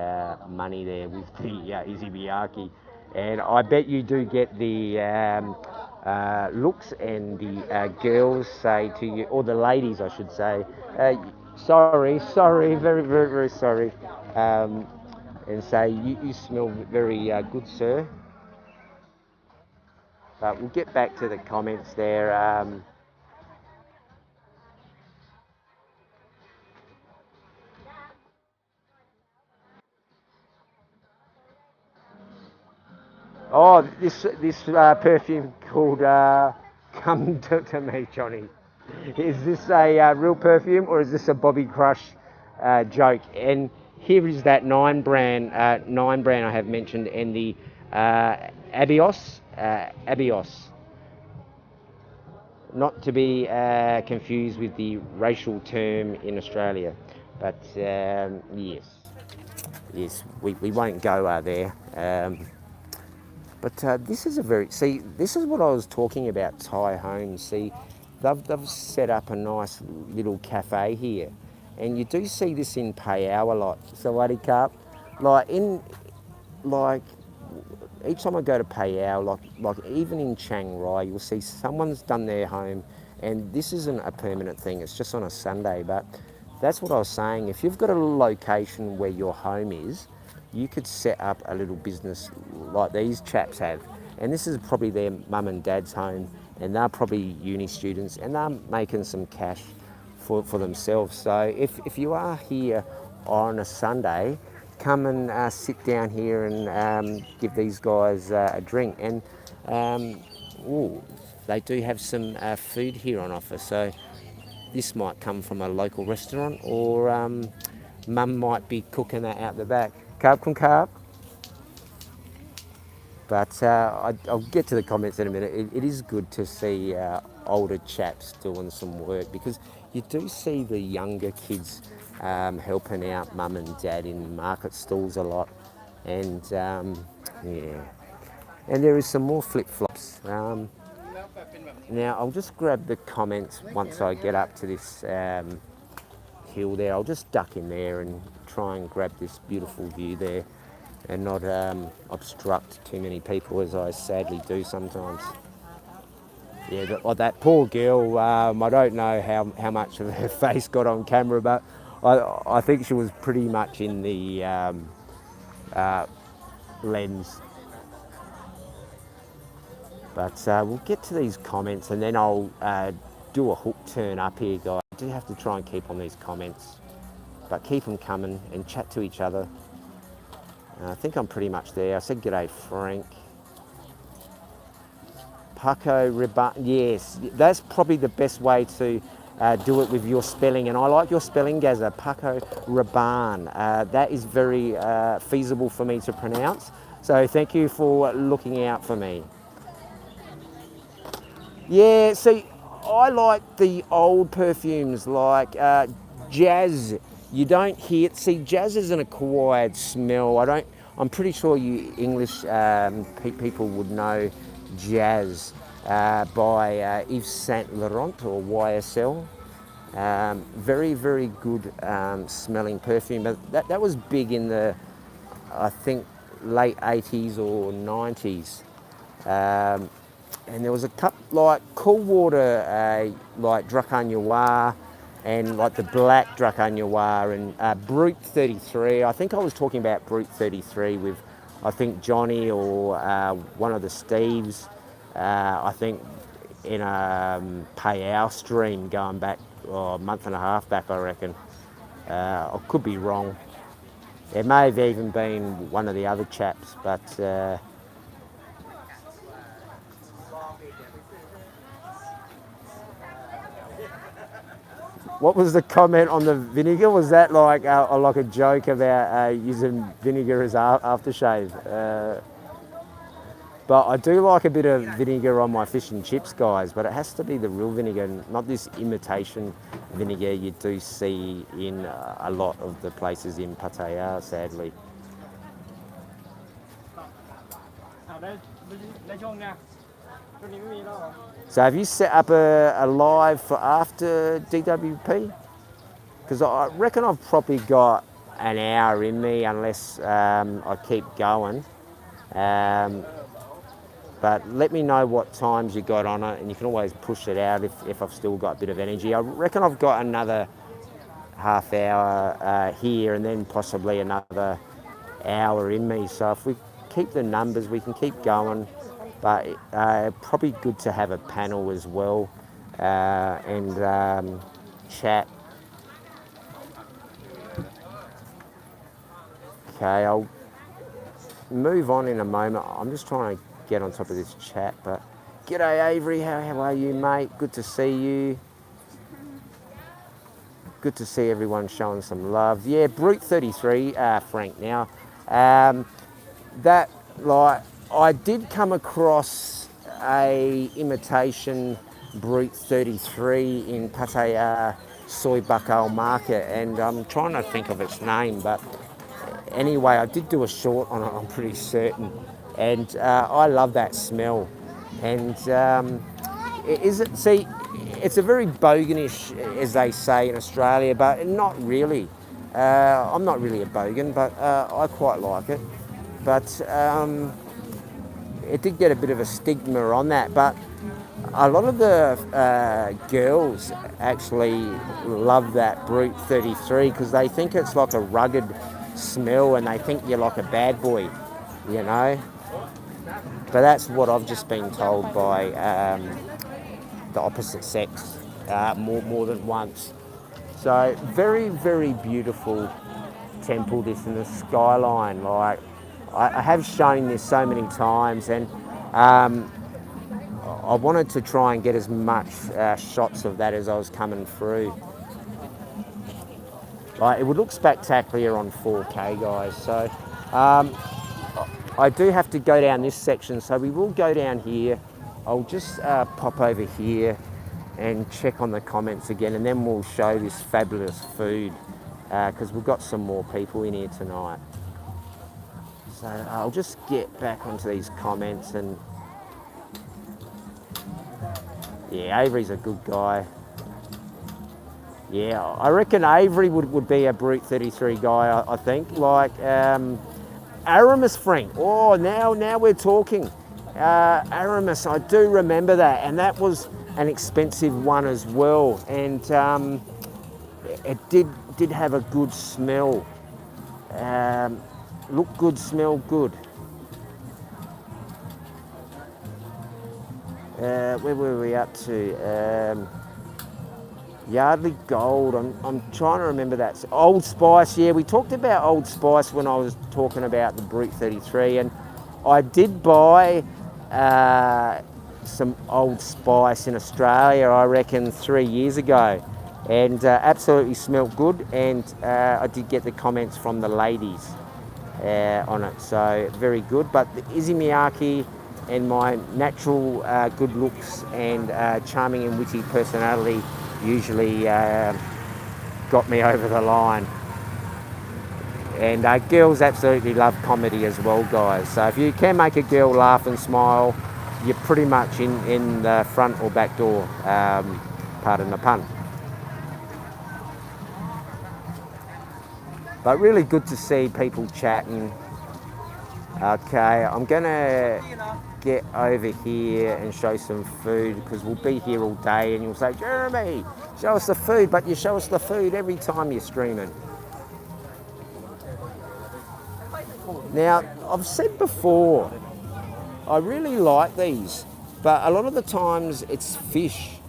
money there with the Izibiyaki. And I bet you do get the looks, and the girls say to you, or the ladies, I should say, sorry, very, very, very sorry. And say, you smell very good, sir. But we'll get back to the comments there. Oh, this perfume called "Come to Me, Johnny." Is this a real perfume, or is this a Bobby Crush joke? And here is that nine brand I have mentioned, and the Abios, not to be confused with the racial term in Australia. But yes, we won't go there. But this is this is what I was talking about, Thai homes. See, they've set up a nice little cafe here. And you do see this in Palau a lot. Sawadee Cup. Like, each time I go to Palau, like even in Chiang Rai, you'll see someone's done their home, and this isn't a permanent thing, it's just on a Sunday. But that's what I was saying. If you've got a location where your home is, you could set up a little business like these chaps have. And this is probably their mum and dad's home, and they're probably uni students, and they're making some cash for themselves. So if you are here on a Sunday, come and sit down here and give these guys a drink. And they do have some food here on offer. So this might come from a local restaurant, or mum might be cooking that out the back. Carb con carb. But I'll get to the comments in a minute. It is good to see older chaps doing some work, because you do see the younger kids helping out mum and dad in market stalls a lot. And yeah, and there is some more flip-flops. Now I'll just grab the comments once I get up to this hill there. I'll just duck in there and try and grab this beautiful view there, and not obstruct too many people, as I sadly do sometimes. Yeah, that poor girl, I don't know how much of her face got on camera, but I think she was pretty much in the lens. But we'll get to these comments, and then I'll do a hook turn up here, guys. I do have to try and keep on these comments, but keep them coming and chat to each other. I think I'm pretty much there. I said g'day, Frank. Paco Rabanne. Yes, that's probably the best way to do it with your spelling. And I like your spelling, Gazza. Paco Rabanne. That is very feasible for me to pronounce. So thank you for looking out for me. Yeah, see, I like the old perfumes, like Jazz. You don't hear it. See, Jazz is an acquired smell. I'm pretty sure you English people would know Jazz by Yves Saint Laurent or YSL. Very, very good smelling perfume. But that was big in the, I think, late 80s or 90s. And there was a couple like Cool Water, like Drakkar Noir, and like the black Drakkar Noir, and Brut 33. I think I was talking about Brut 33 with, I think, Johnny or one of the Steves. I think in a Payout stream going back a month and a half back, I reckon. I could be wrong. It may have even been one of the other chaps, but What was the comment on the vinegar? Was that like a joke about using vinegar as aftershave? But I do like a bit of vinegar on my fish and chips, guys, but it has to be the real vinegar, not this imitation vinegar you do see in a lot of the places in Pattaya, sadly. So have you set up a live for after DWP? Because I reckon I've probably got an hour in me unless I keep going. But let me know what times you got on it, and you can always push it out if I've still got a bit of energy. I reckon I've got another half hour here and then possibly another hour in me. So if we keep the numbers, we can keep going. But probably good to have a panel as well and chat. Okay, I'll move on in a moment. I'm just trying to get on top of this chat, but g'day Avery, how are you, mate? Good to see you. Good to see everyone showing some love. Yeah, Brute 33, Frank. Now, that like I did come across a imitation Brute 33 in Pattaya Soy Bakal Market, and I'm trying to think of its name, but anyway, I did do a short on it, I'm pretty certain, and I love that smell. And it's a very boganish, as they say in Australia, but not really. I'm not really a bogan, but I quite like it. But it did get a bit of a stigma on that, but a lot of the girls actually love that Brute 33 because they think it's like a rugged smell and they think you're like a bad boy, you know. But that's what I've just been told by the opposite sex more than once. So very, very beautiful temple, this in the skyline. Like I have shown this so many times, and I wanted to try and get as much shots of that as I was coming through. Like, it would look spectacular on 4K, guys. So I do have to go down this section, so we will go down here. I'll just pop over here and check on the comments again, and then we'll show this fabulous food because we've got some more people in here tonight. So I'll just get back onto these comments, and yeah, Avery's a good guy. Yeah, I reckon Avery would be a Brute 33 guy, I think. Like Aramis Frank. Oh, now we're talking. Aramis, I do remember that, and that was an expensive one as well, and it did have a good smell. Look good, smell good. Where were we up to? Yardley Gold, I'm trying to remember that. Old Spice, yeah, we talked about Old Spice when I was talking about the Brute 33, and I did buy some Old Spice in Australia, I reckon 3 years ago, and absolutely smelt good, and I did get the comments from the ladies on it, so very good. But the Izumiyaki and my natural good looks and charming and witty personality usually got me over the line. And girls absolutely love comedy as well, guys. So if you can make a girl laugh and smile, you're pretty much in the front or back door, pardon the pun. But really good to see people chatting. Okay, I'm gonna get over here and show some food because we'll be here all day and you'll say, Jeremy, show us the food, but you show us the food every time you're streaming. Now, I've said before, I really like these, but a lot of the times it's fish,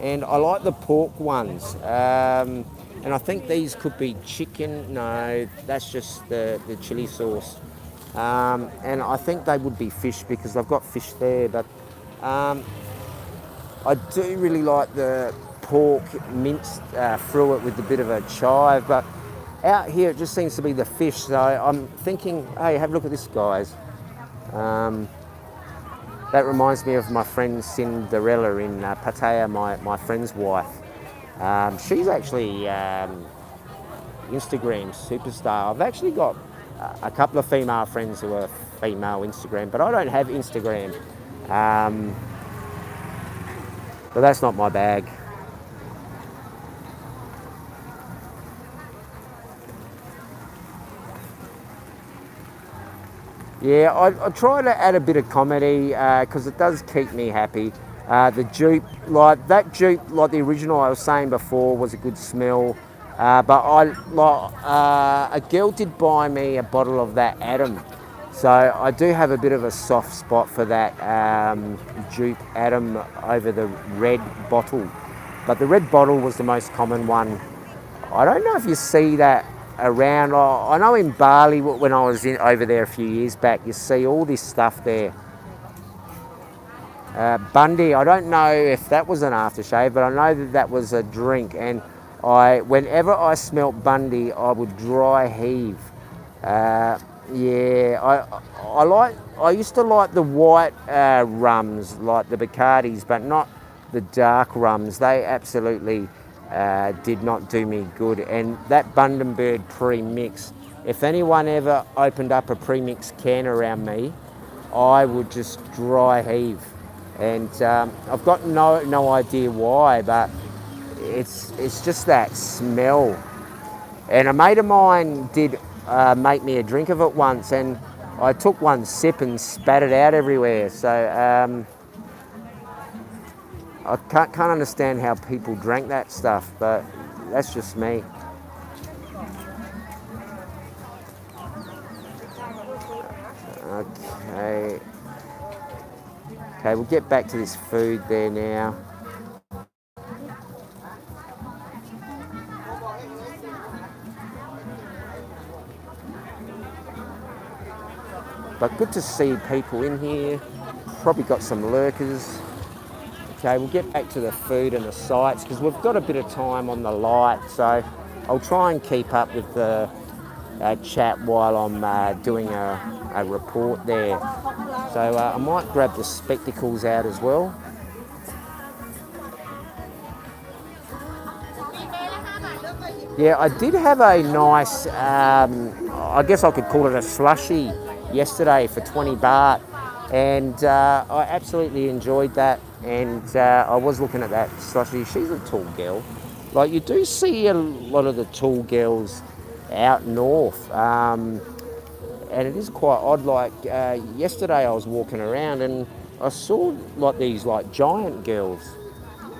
and I like the pork ones. And I think these could be chicken. No, that's just the chili sauce. And I think they would be fish because they've got fish there, but I do really like the pork minced through it with a bit of a chive, but out here it just seems to be the fish. So I'm thinking, hey, have a look at this, guys. That reminds me of my friend Cinderella in Pattaya, my friend's wife. She's actually Instagram superstar. I've actually got a couple of female friends who are female Instagram, but I don't have Instagram. But that's not my bag. Yeah, I try to add a bit of comedy because it does keep me happy. The jupe, like the original I was saying before, was a good smell. But a girl did buy me a bottle of that Adam. So I do have a bit of a soft spot for that jupe Adam over the red bottle. But the red bottle was the most common one. I don't know if you see that around. I know in Bali, when I was over there a few years back, you see all this stuff there. Bundy, I don't know if that was an aftershave, but I know that was a drink. And whenever I smelt Bundy, I would dry heave. Yeah, I used to like the white rums, like the Bacardis, but not the dark rums. They absolutely did not do me good. And that Bundaberg pre-mix, if anyone ever opened up a pre-mix can around me, I would just dry heave. And I've got no idea why, but it's just that smell. And a mate of mine did make me a drink of it once, and I took one sip and spat it out everywhere. So I can't understand how people drank that stuff, but that's just me. Okay. Okay, we'll get back to this food there now. But good to see people in here. Probably got some lurkers. Okay, we'll get back to the food and the sights because we've got a bit of time on the light. So I'll try and keep up with the chat while I'm doing a report there. So I might grab the spectacles out as well. Yeah, I did have a nice, I guess I could call it a slushy yesterday for 20 baht, and I absolutely enjoyed that. And I was looking at that slushy. She's a tall girl. Like, you do see a lot of the tall girls out north, and it is quite odd. Like yesterday I was walking around and I saw like these like giant girls,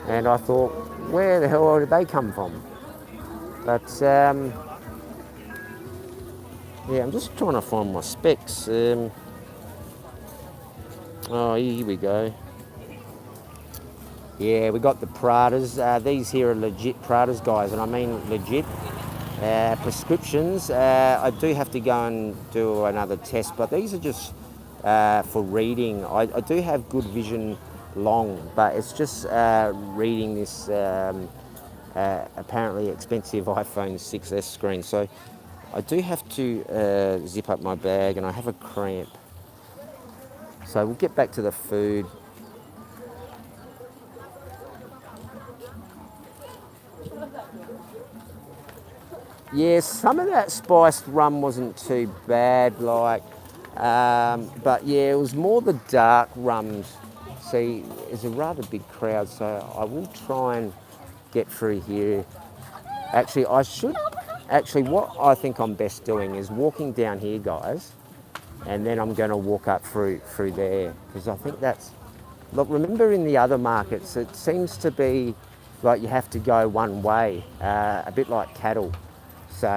and I thought, where the hell did they come from? But yeah, I'm just trying to find my specs. Oh, here we go. Yeah, we got the Pradas. These here are legit Pradas, guys, and I mean legit. Prescriptions, I do have to go and do another test, but these are just for reading. I do have good vision long, but it's just reading this apparently expensive iPhone 6S screen. So I do have to zip up my bag, and I have a cramp. So we'll get back to the food. Yeah, some of that spiced rum wasn't too bad, like, but yeah, it was more the dark rums. See, it's a rather big crowd, so I will try and get through here. Actually, what I think I'm best doing is walking down here, guys, and then I'm going to walk up through there, because I think that's, look, remember in the other markets, it seems to be like you have to go one way, a bit like cattle. So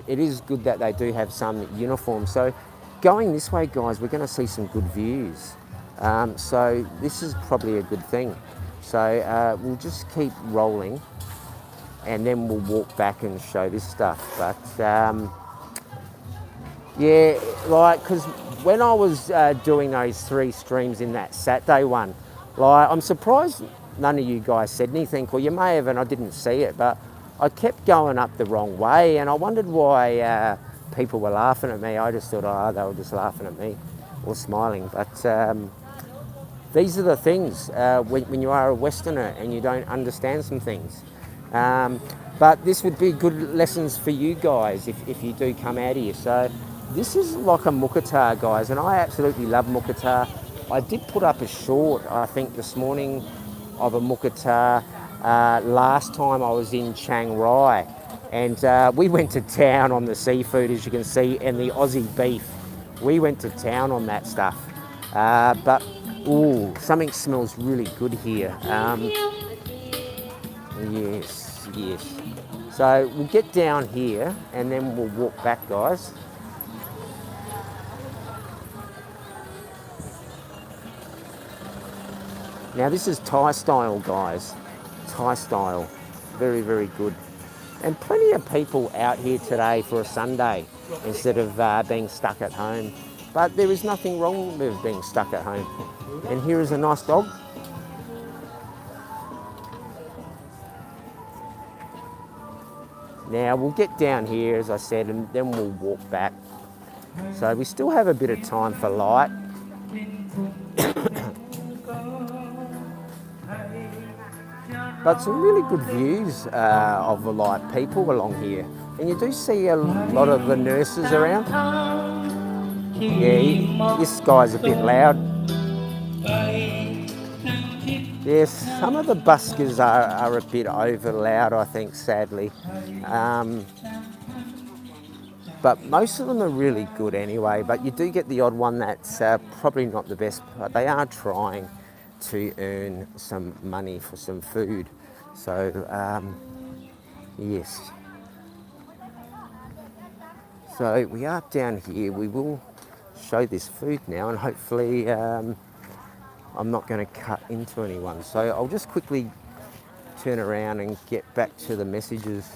it is good that they do have some uniforms. So going this way, guys, we're going to see some good views. So this is probably a good thing. So we'll just keep rolling, and then we'll walk back and show this stuff. But yeah, like, because when I was doing those 3 streams in that Saturday one, like, I'm surprised none of you guys said anything, or you may have and I didn't see it, but I kept going up the wrong way and I wondered why people were laughing at me. I just thought, oh, they were just laughing at me or smiling. But these are the things when you are a Westerner and you don't understand some things. But this would be good lessons for you guys if you do come out here. So this is like a mukata, guys, and I absolutely love mukata. I did put up a short, I think, this morning of a mukata last time I was in Chiang Rai. And we went to town on the seafood, as you can see, and the Aussie beef. We went to town on that stuff. But, ooh, something smells really good here. Yes, yes. So we'll get down here and then we'll walk back, guys. Now this is Thai style, guys. Thai style. Very, very good. And plenty of people out here today for a Sunday instead of being stuck at home. But there is nothing wrong with being stuck at home. And here is a nice dog. Now we'll get down here, as I said, and then we'll walk back. So we still have a bit of time for light. But some really good views of the like people along here. And you do see a lot of the nurses around. Yeah, this guy's a bit loud. Yes, some of the buskers are a bit over loud, I think, sadly. But most of them are really good anyway. But you do get the odd one that's probably not the best, but they are trying to earn some money for some food. So, yes. So we are down here. We will show this food now, and hopefully I'm not going to cut into anyone. So I'll just quickly turn around and get back to the messages.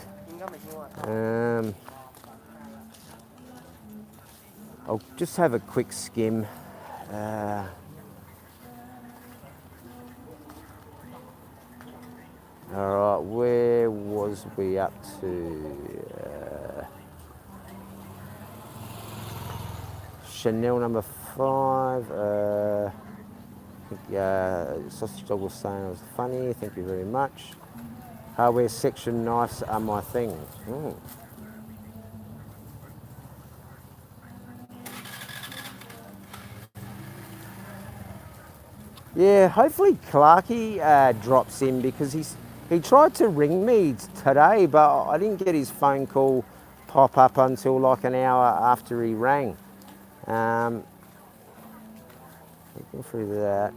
I'll just have a quick skim. All right, where was we up to? Chanel number 5. I think Sausage Dog was saying it was funny. Thank you very much. Hardware section knives are my thing. Mm. Yeah, hopefully Clarky drops in because he tried to ring me today, but I didn't get his phone call pop up until like an hour after he rang. Looking through that.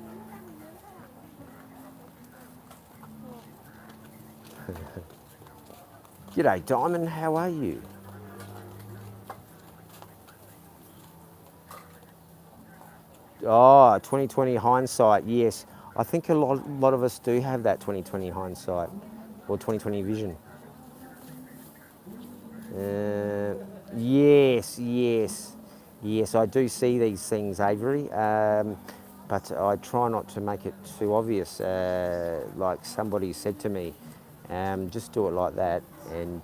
G'day Diamond, how are you? Oh, 2020 hindsight, yes. I think a lot of us do have that 2020 hindsight or 2020 vision. Yes, I do see these things, Avery, but I try not to make it too obvious. Like somebody said to me, just do it like that and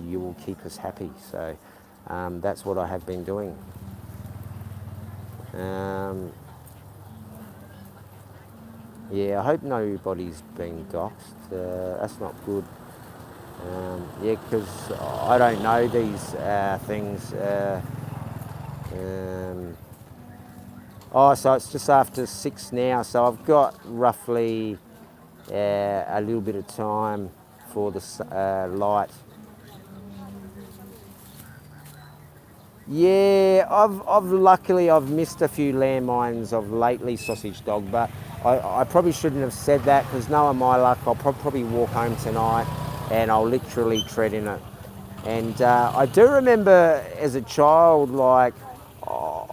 you will keep us happy. So that's what I have been doing. Yeah, I hope nobody's been doxxed. That's not good. Yeah, because I don't know these things. Oh, so it's just after 6 now, so I've got roughly a little bit of time for the light. Yeah, I've missed a few landmines of lately, Sausage Dog, but I probably shouldn't have said that because knowing my luck, I'll probably walk home tonight and I'll literally tread in it. And I do remember as a child, like,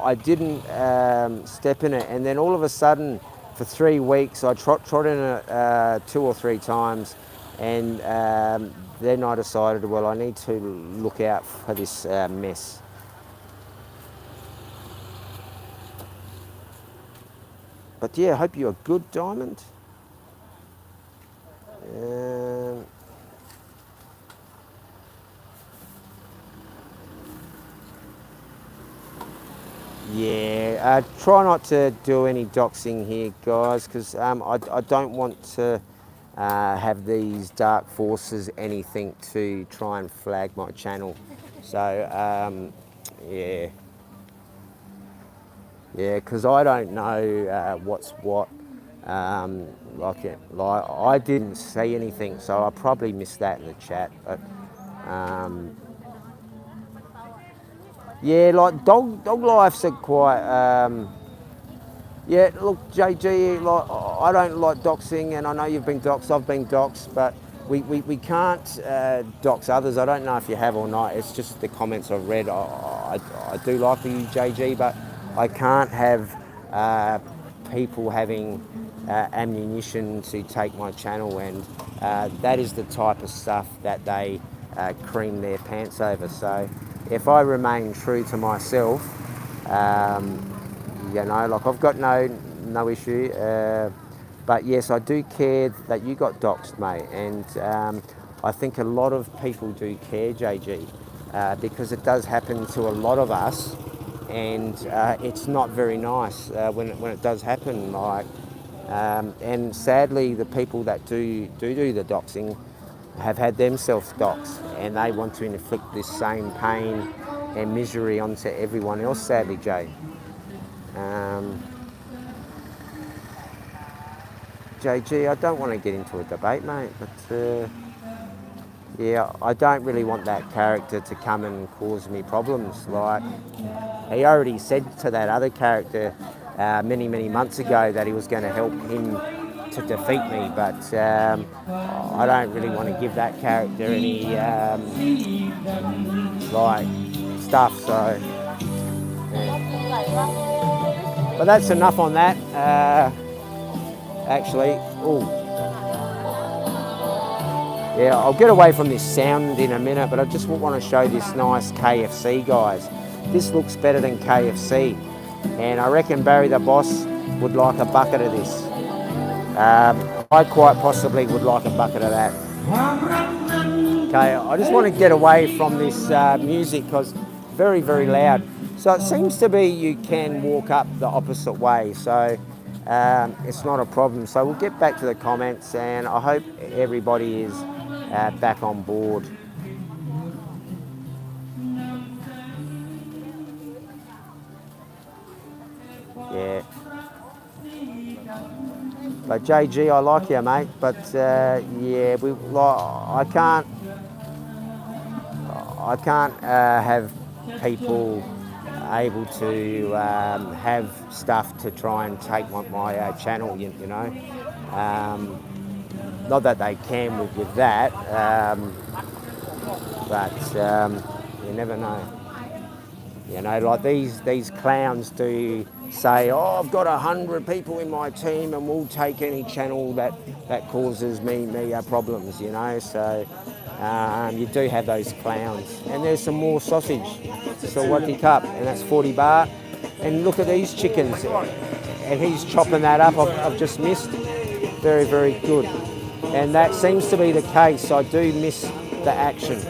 I didn't step in it, and then all of a sudden, for 3 weeks, I trod in it 2 or 3 times, and then I decided, well, I need to look out for this mess. But yeah, I hope you're good, Diamond. Um, yeah, try not to do any doxing here, guys, because I don't want to have these dark forces anything to try and flag my channel. So, yeah. Yeah, because I don't know what's what. Like I didn't see anything, so I probably missed that in the chat. But yeah, like dog lives are quite. Yeah, look, JG, like I don't like doxing, and I know you've been doxed. I've been doxed, but we can't dox others. I don't know if you have or not. It's just the comments I've read. I do like you, JG, but I can't have people having ammunition to take my channel, and that is the type of stuff that they cream their pants over. So if I remain true to myself, you know, like I've got no issue, but yes, I do care that you got doxed, mate, and I think a lot of people do care, JG, because it does happen to a lot of us, and it's not very nice when it does happen. Like, and sadly, the people that do the doxing have had themselves doxed, and they want to inflict this same pain and misery onto everyone else. Sadly, Jay. Um, JG, I don't want to get into a debate, mate, but yeah, I don't really want that character to come and cause me problems. Like, he already said to that other character many months ago that he was going to help him to defeat me, but I don't really want to give that character any like stuff. So, yeah. But that's enough on that. Actually, oh. Yeah, I'll get away from this sound in a minute, but I just want to show this nice KFC, guys. This looks better than KFC, and I reckon Barry the Boss would like a bucket of this. I quite possibly would like a bucket of that. Okay, I just want to get away from this music because very loud. So it seems to be you can walk up the opposite way, so it's not a problem. So we'll get back to the comments, and I hope everybody is back on board. Yeah. But JG, I like you, mate. But yeah, I can't have people able to have stuff to try and take my channel. You know, not that they can with that, but you never know. You know, like these clowns do say, oh, I've got 100 people in my team and we'll take any channel that causes me problems, you know. So you do have those clowns. And there's some more sausage, Sawaki Cup, and that's 40 baht. And look at these chickens. And he's chopping that up, I've just missed. Very good. And that seems to be the case. I do miss the action.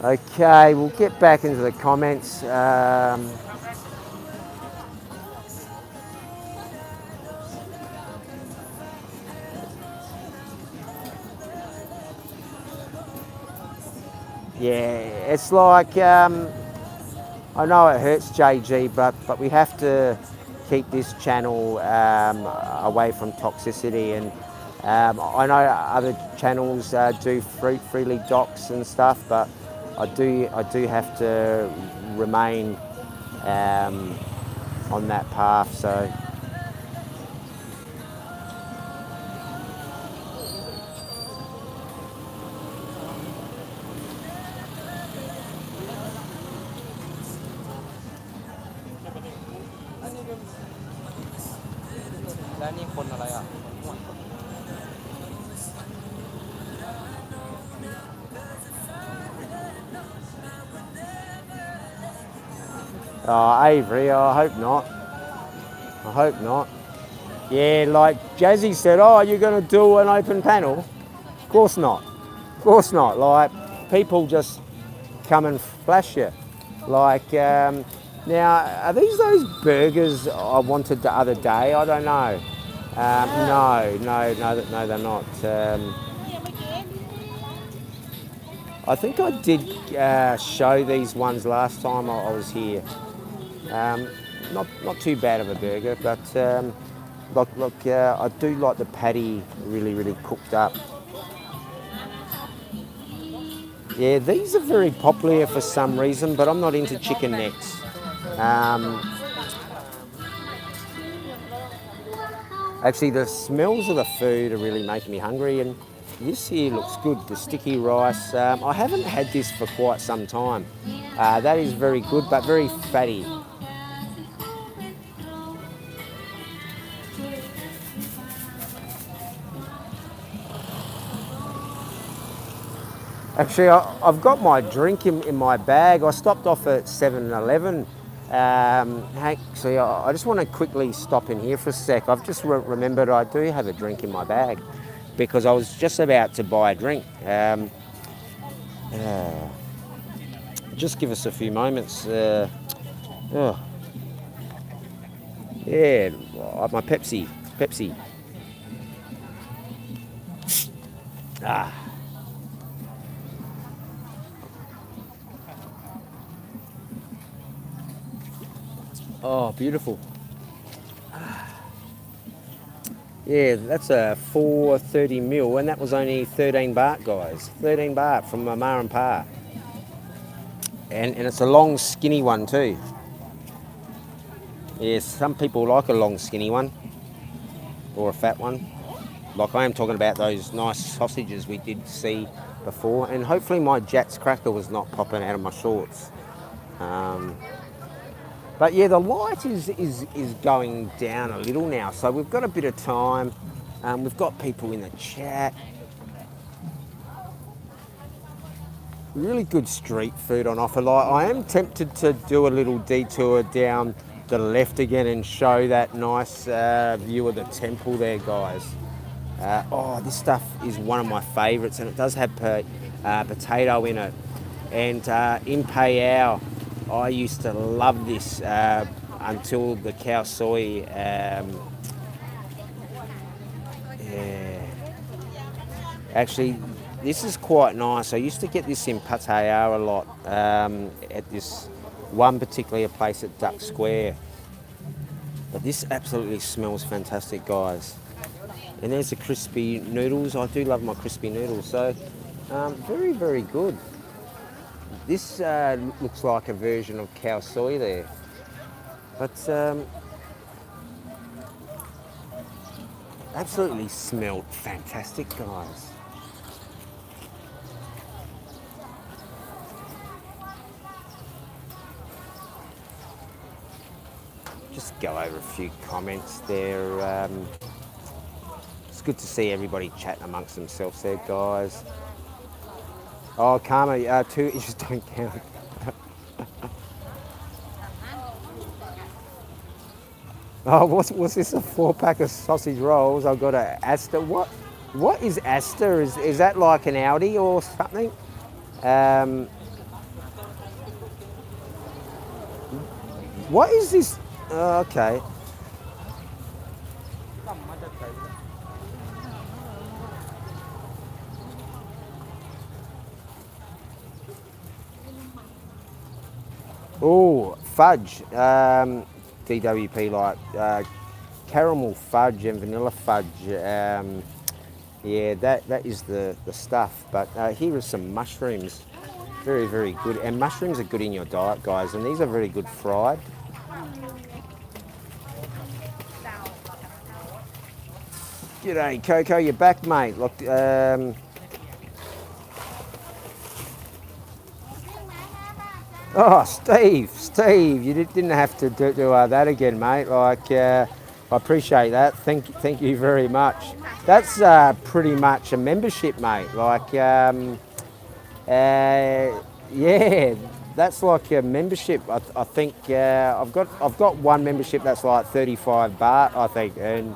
Okay, we'll get back into the comments. Yeah, it's like, I know it hurts JG, but we have to keep this channel away from toxicity, and I know other channels do freely dox and stuff, but I do have to remain on that path. So Avery, I hope not. Yeah, like Jazzy said, oh, you're going to do an open panel? Of course not. Of course not. Like, people just come and flash you. Like, now, are these those burgers I wanted the other day? I don't know. No, they're not. I think I did show these ones last time I was here. Not too bad of a burger, but look, I do like the patty really cooked up. Yeah, these are very popular for some reason, but I'm not into chicken necks. Actually, the smells of the food are really making me hungry, and this here looks good, the sticky rice. I haven't had this for quite some time. That is very good, but very fatty. Actually, I've got my drink in my bag. I stopped off at 7-Eleven. Actually, I just want to quickly stop in here for a sec. I've just remembered I do have a drink in my bag because I was just about to buy a drink. Just give us a few moments. Oh, yeah, my Pepsi. Ah. Oh, beautiful. Yeah, that's a 430ml, and that was only 13 baht, guys. 13 baht from my ma and pa. And it's a long, skinny one too. Yes, some people like a long, skinny one, or a fat one. Like I am talking about those nice sausages we did see before, and hopefully my Jats cracker was not popping out of my shorts. But yeah, the light is going down a little now, so we've got a bit of time. We've got people in the chat. Really good street food on offer. Like, I am tempted to do a little detour down the left again and show that nice view of the temple there, guys. Oh, this stuff is one of my favourites, and it does have potato in it. And in Payao, I used to love this until the cow soy. Yeah. Actually, this is quite nice. I used to get this in Pattaya a lot at this one particular place at Duck Square. But this absolutely smells fantastic, guys. And there's the crispy noodles. I do love my crispy noodles. So very good. This looks like a version of cow soy there. But absolutely smelled fantastic, guys. Just go over a few comments there. It's good to see everybody chatting amongst themselves there, guys. Oh, Karma, 2 inches don't count. Oh, what's this? A 4-pack of sausage rolls? I've got a Astor. What is Astor? Is that like an Audi or something? What is this? Okay. Oh, fudge. DWP, like caramel fudge and vanilla fudge. Yeah, that is the stuff. But here are some mushrooms. Very good. And mushrooms are good in your diet, guys. And these are very good fried. G'day, Coco. You're back, mate. Look, oh, Steve, you didn't have to do that again, mate. Like, I appreciate that. Thank you very much. That's pretty much a membership, mate. Like, yeah, that's like a membership. I think I've got one membership that's like 35 baht, I think, and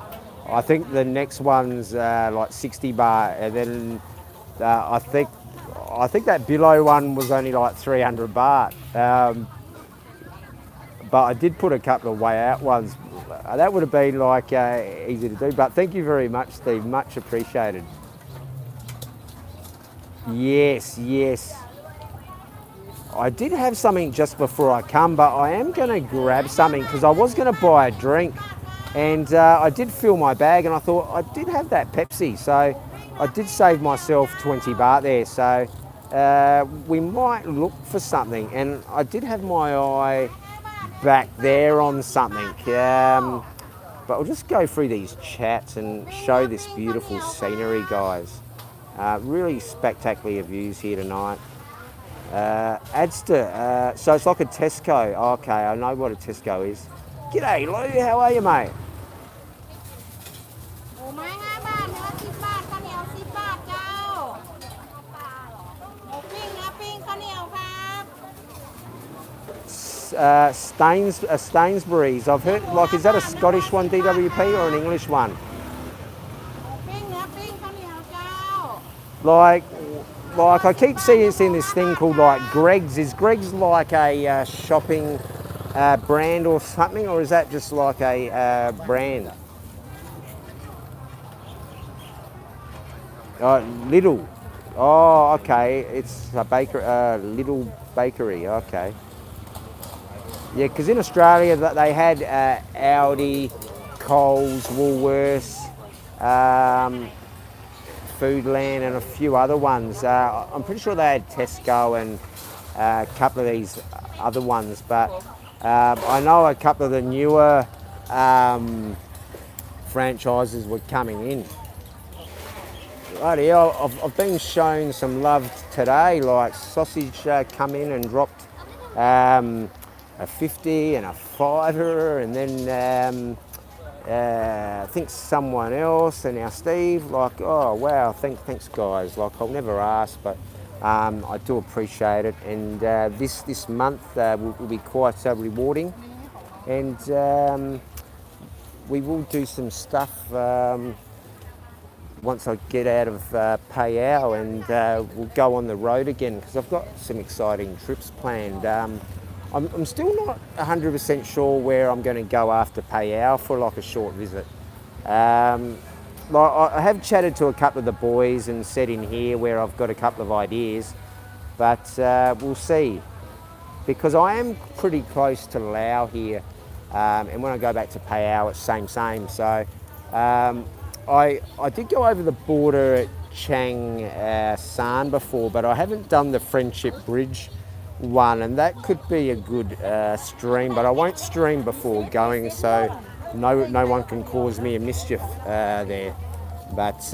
I think the next one's like 60 baht, and then I think that below one was only like 300 baht. But I did put a couple of way out ones. That would have been like easy to do. But thank you very much, Steve. Much appreciated. Yes, yes. I did have something just before I come, but I am going to grab something because I was going to buy a drink, and I did fill my bag, and I thought I did have that Pepsi, so I did save myself 20 baht there. So we might look for something, and I did have my eye back there on something. But I'll just go through these chats and show this beautiful scenery, guys. Really spectacular views here tonight. Adster, so it's like a Tesco. Okay, I know what a Tesco is. G'day Lou, how are you, mate? หมูไม้5 บาทเนื้อ10 บาทข้าวเหนียว10 บาทเจ้าหมูปิ้งเนื้อปิ้งข้าวเหนียวครับ Stainsbury's, I've heard, like, is that a Scottish one, DWP, or an English one? หมูปิ้งเนื้อปิ้งข้าวเหนียวเจ้า Like I keep seeing this thing called like Greg's. Is Greg's like a shopping brand or something, or is that just like a brand? Little. Oh, okay. It's a little bakery. Okay. Yeah, because in Australia they had Aldi, Coles, Woolworths, Foodland, and a few other ones. I'm pretty sure they had Tesco and a couple of these other ones, but I know a couple of the newer franchises were coming in. Right here, I've been shown some love today, like sausage come in and dropped a 50 and a fiver, and then I think someone else, and now Steve, like, oh wow, thanks guys. Like, I'll never ask, but I do appreciate it, and this month will be quite rewarding, and we will do some stuff once I get out of Payao, and we'll go on the road again, because I've got some exciting trips planned. I'm still not 100% sure where I'm going to go after Payao for like a short visit. Like, I have chatted to a couple of the boys and said in here where I've got a couple of ideas, but we'll see, because I am pretty close to Laos here, and when I go back to Payao it's same. So I did go over the border at Chiang San before, but I haven't done the Friendship Bridge one, and that could be a good stream, but I won't stream before going, so no one can cause me a mischief there, but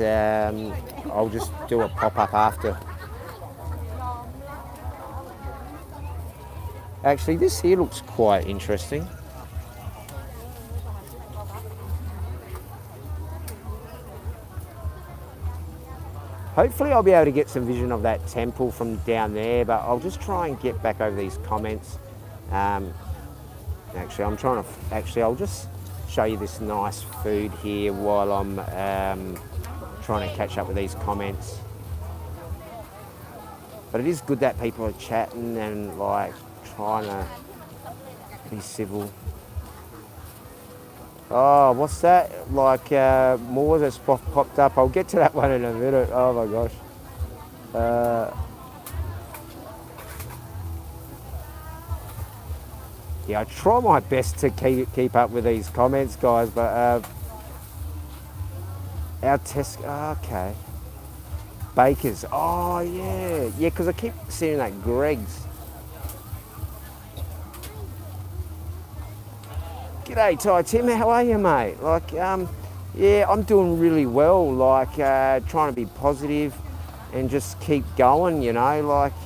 I'll just do a pop-up after. Actually, this here looks quite interesting. Hopefully I'll be able to get some vision of that temple from down there, but I'll just try and get back over these comments. Actually, I'll just show you this nice food here while I'm trying to catch up with these comments. But it is good that people are chatting and like trying to be civil. Oh, what's that? Like more that's popped up. I'll get to that one in a minute. Oh my gosh. Yeah, I try my best to keep up with these comments, guys, but our test, okay. Bakers, oh yeah, because I keep seeing that Greg's. G'day Ty Tim, how are you, mate? Like, yeah, I'm doing really well, like trying to be positive and just keep going, you know, like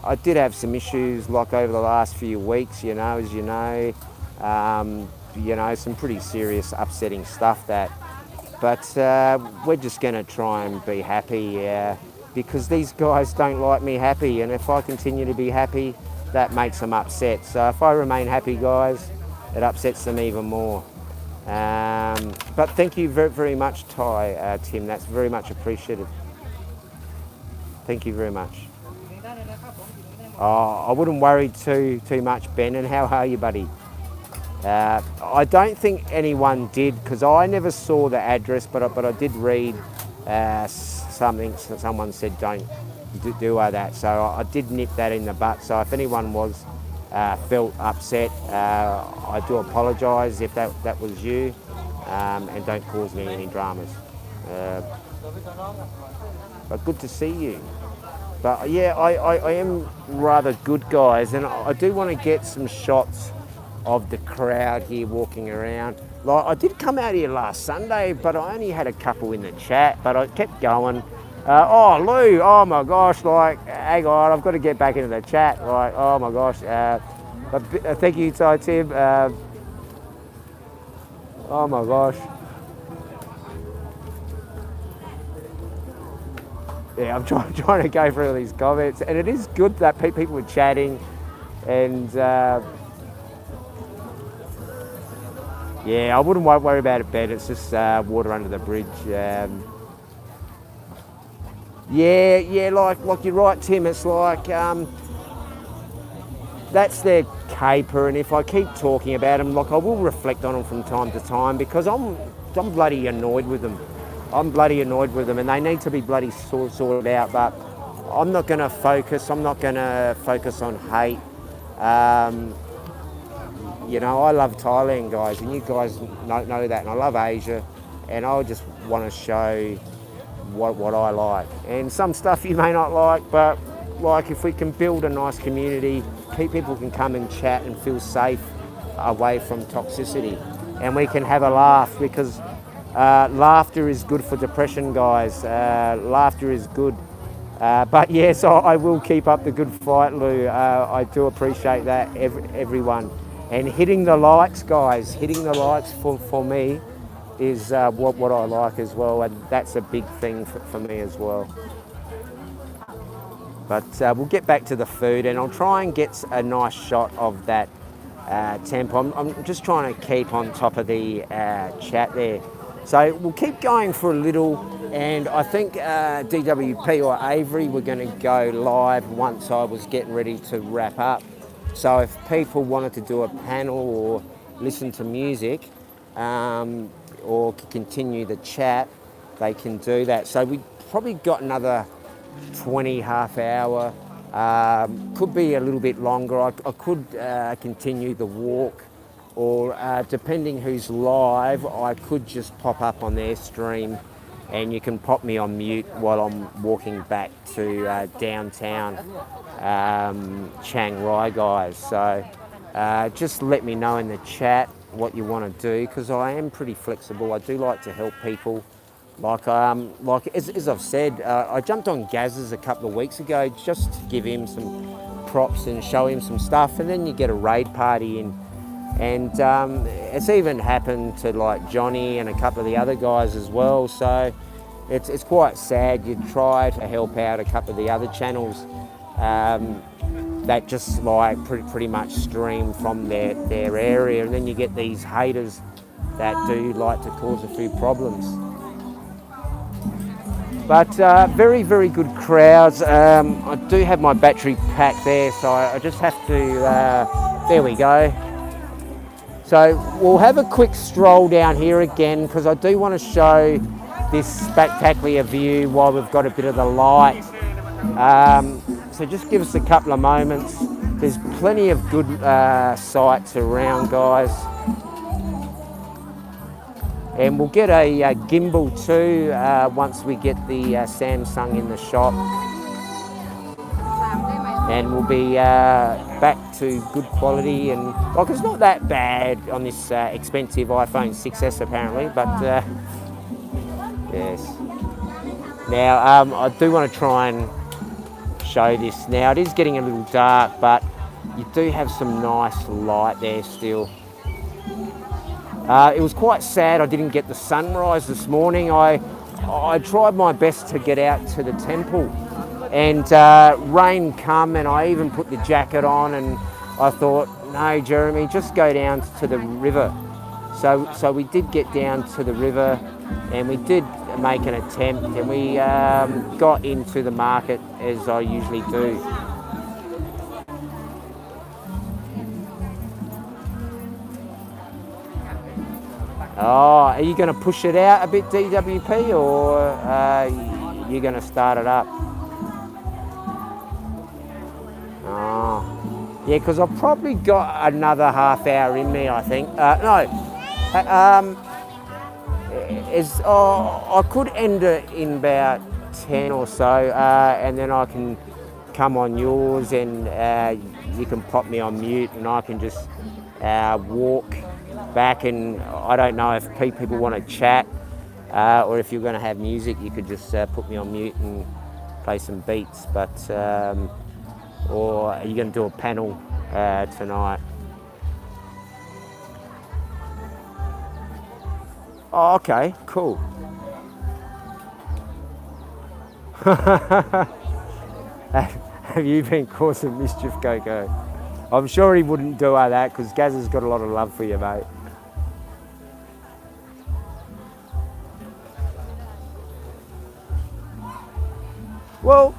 I did have some issues like over the last few weeks, you know, as you know, some pretty serious upsetting stuff but we're just going to try and be happy because these guys don't like me happy, and if I continue to be happy, that makes them upset. So if I remain happy, guys, it upsets them even more. But thank you very, very much, Ty, Tim. That's very much appreciated. Thank you very much. Oh, I wouldn't worry too much, Ben. And how are you, buddy? I don't think anyone did, because I never saw the address, but I did read something. Someone said don't do that, so I did nip that in the butt. So if anyone was felt upset, I do apologise if that was you, and don't cause me any dramas. But good to see you. But yeah, I am rather good, guys, and I do want to get some shots of the crowd here walking around. Like, I did come out here last Sunday, but I only had a couple in the chat, but I kept going. Oh, Lou, oh my gosh, like, hang on, I've got to get back into the chat. Like, oh my gosh. But thank you, Ty Tim. Oh my gosh. Yeah, I'm trying to go through all these comments, and it is good that people were chatting, and yeah, I wouldn't worry about it, Ben. It's just water under the bridge. Yeah, like you're right, Tim. It's like that's their caper, and if I keep talking about them, like I will reflect on them from time to time, because I'm bloody annoyed with them. I'm bloody annoyed with them, and they need to be bloody sorted out. But I'm not going to focus. I'm not going to focus on hate. You know, I love Thailand, guys, and you guys know that, and I love Asia, and I just want to show what I like. And some stuff you may not like, but like if we can build a nice community, people can come and chat and feel safe away from toxicity, and we can have a laugh, because laughter is good for depression, guys. Laughter is good. But yes, I will keep up the good fight, Lou. I do appreciate that, everyone. And hitting the likes, guys, hitting the likes for me is what I like as well, and that's a big thing for me as well. But we'll get back to the food, and I'll try and get a nice shot of that tempo. I'm just trying to keep on top of the chat there. So we'll keep going for a little, and I think DWP or Avery were going to go live once I was getting ready to wrap up. So if people wanted to do a panel or listen to music or continue the chat, they can do that. So we've probably got another 20, half hour, could be a little bit longer. I could continue the walk, or depending who's live, I could just pop up on their stream, and you can pop me on mute while I'm walking back to downtown Chiang Rai, guys. So just let me know in the chat what you want to do, because I am pretty flexible. I do like to help people. Like as I've said, I jumped on Gaz's a couple of weeks ago just to give him some props and show him some stuff, and then you get a raid party in. And it's even happened to like Johnny and a couple of the other guys as well. So it's quite sad. You try to help out a couple of the other channels that just like pretty much stream from their area, and then you get these haters that do like to cause a few problems. But very, very good crowds. I do have my battery pack there, so I just have to, there we go. So we'll have a quick stroll down here again, because I do want to show this spectacular view while we've got a bit of the light. So just give us a couple of moments. There's plenty of good sights around, guys. And we'll get a gimbal too once we get the Samsung in the shop. And we'll be back to good quality, and like it's not that bad on this expensive iPhone 6s apparently, but yes. Now I do want to try and show this. Now it is getting a little dark, but you do have some nice light there still. It was quite sad I didn't get the sunrise this morning. I tried my best to get out to the temple, and rain come, and I even put the jacket on, and I thought, no, Jeremy, just go down to the river. So we did get down to the river, and we did make an attempt, and we got into the market as I usually do. Oh, are you going to push it out a bit, DWP, or you're going to start it up? Oh, yeah, because I've probably got another half hour in me, I think. No, I could end it in about 10 or so, and then I can come on yours, and you can pop me on mute, and I can just walk back. And I don't know if people want to chat, or if you're going to have music, you could just put me on mute and play some beats. But or are you going to do a panel tonight? Oh, okay, cool. Have you been causing mischief, Coco? I'm sure he wouldn't do all that, because Gaz has got a lot of love for you, mate. Well,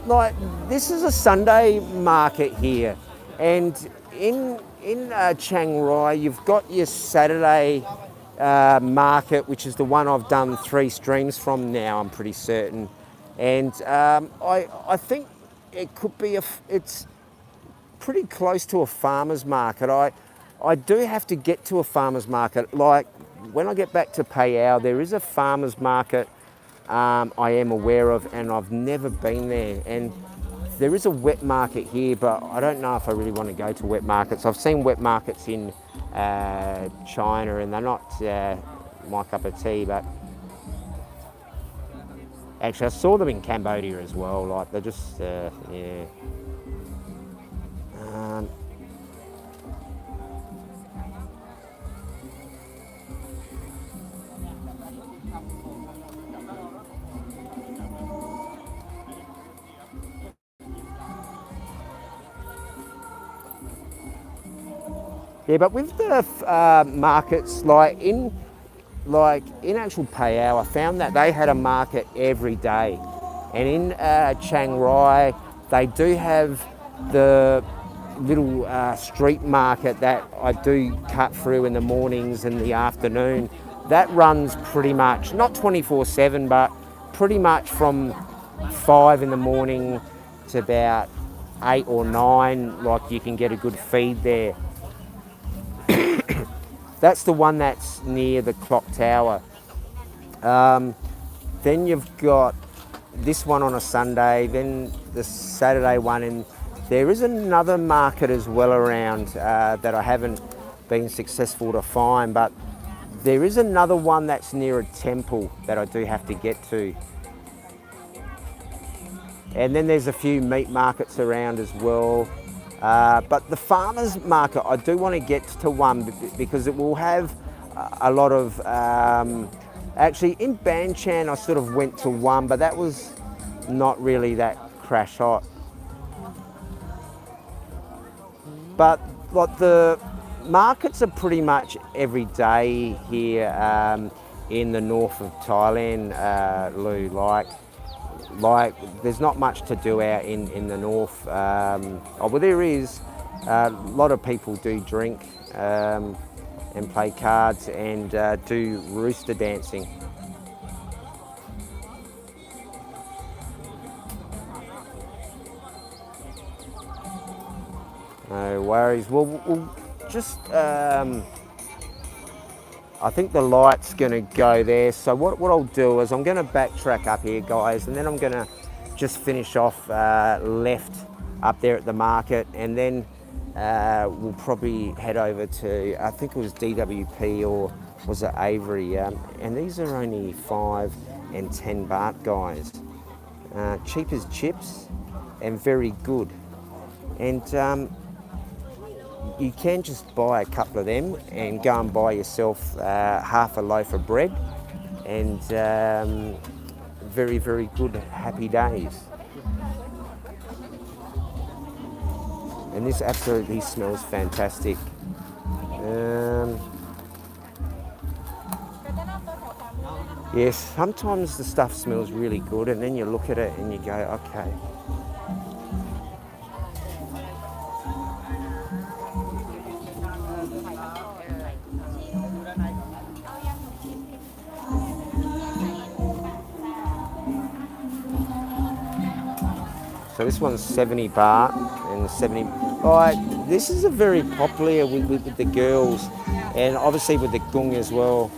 like, this is a Sunday market here, and in Chiang Rai, you've got your Saturday market, which is the one I've done 3 streams from now, I'm pretty certain. And I think it could be it's pretty close to a farmer's market. I do have to get to a farmer's market. Like, when I get back to Palau, there is a farmer's market I am aware of, and I've never been there. And there is a wet market here, but I don't know if I really want to go to wet markets. I've seen wet markets in China, and they're not my cup of tea, but actually I saw them in Cambodia as well. Like, they're just, yeah. Yeah, but with the markets, like in actual Palau, I found that they had a market every day, and in Chiang Rai, they do have the little street market that I do cut through in the mornings and the afternoon. That runs pretty much, not 24/7, but pretty much from 5 in the morning to about 8 or 9. Like, you can get a good feed there. That's the one that's near the clock tower. Then you've got this one on a Sunday, then the Saturday one, and there is another market as well around that I haven't been successful to find, but there is another one that's near a temple that I do have to get to. And then there's a few meat markets around as well. But the farmers market, I do want to get to one, because it will have a lot of, actually in Ban Chan I sort of went to one, but that was not really that crash hot. But like, the markets are pretty much every day here in the north of Thailand, Lou. Like, there's not much to do out in the north. Well, there is. A lot of people do drink and play cards and do rooster dancing. No worries. Well, we'll just... I think the light's going to go there. So what I'll do is I'm going to backtrack up here, guys, and then I'm going to just finish off left up there at the market, and then we'll probably head over to, I think it was DWP, or was it Avery? And these are only 5 and 10 baht, guys. Cheap as chips and very good. And you can just buy a couple of them and go and buy yourself half a loaf of bread, and very, very good, happy days. And this absolutely smells fantastic. Yes, sometimes the stuff smells really good and then you look at it and you go, okay. So this one's 70 baht and 70. Like, this is a very popular with the girls and obviously with the gung as well.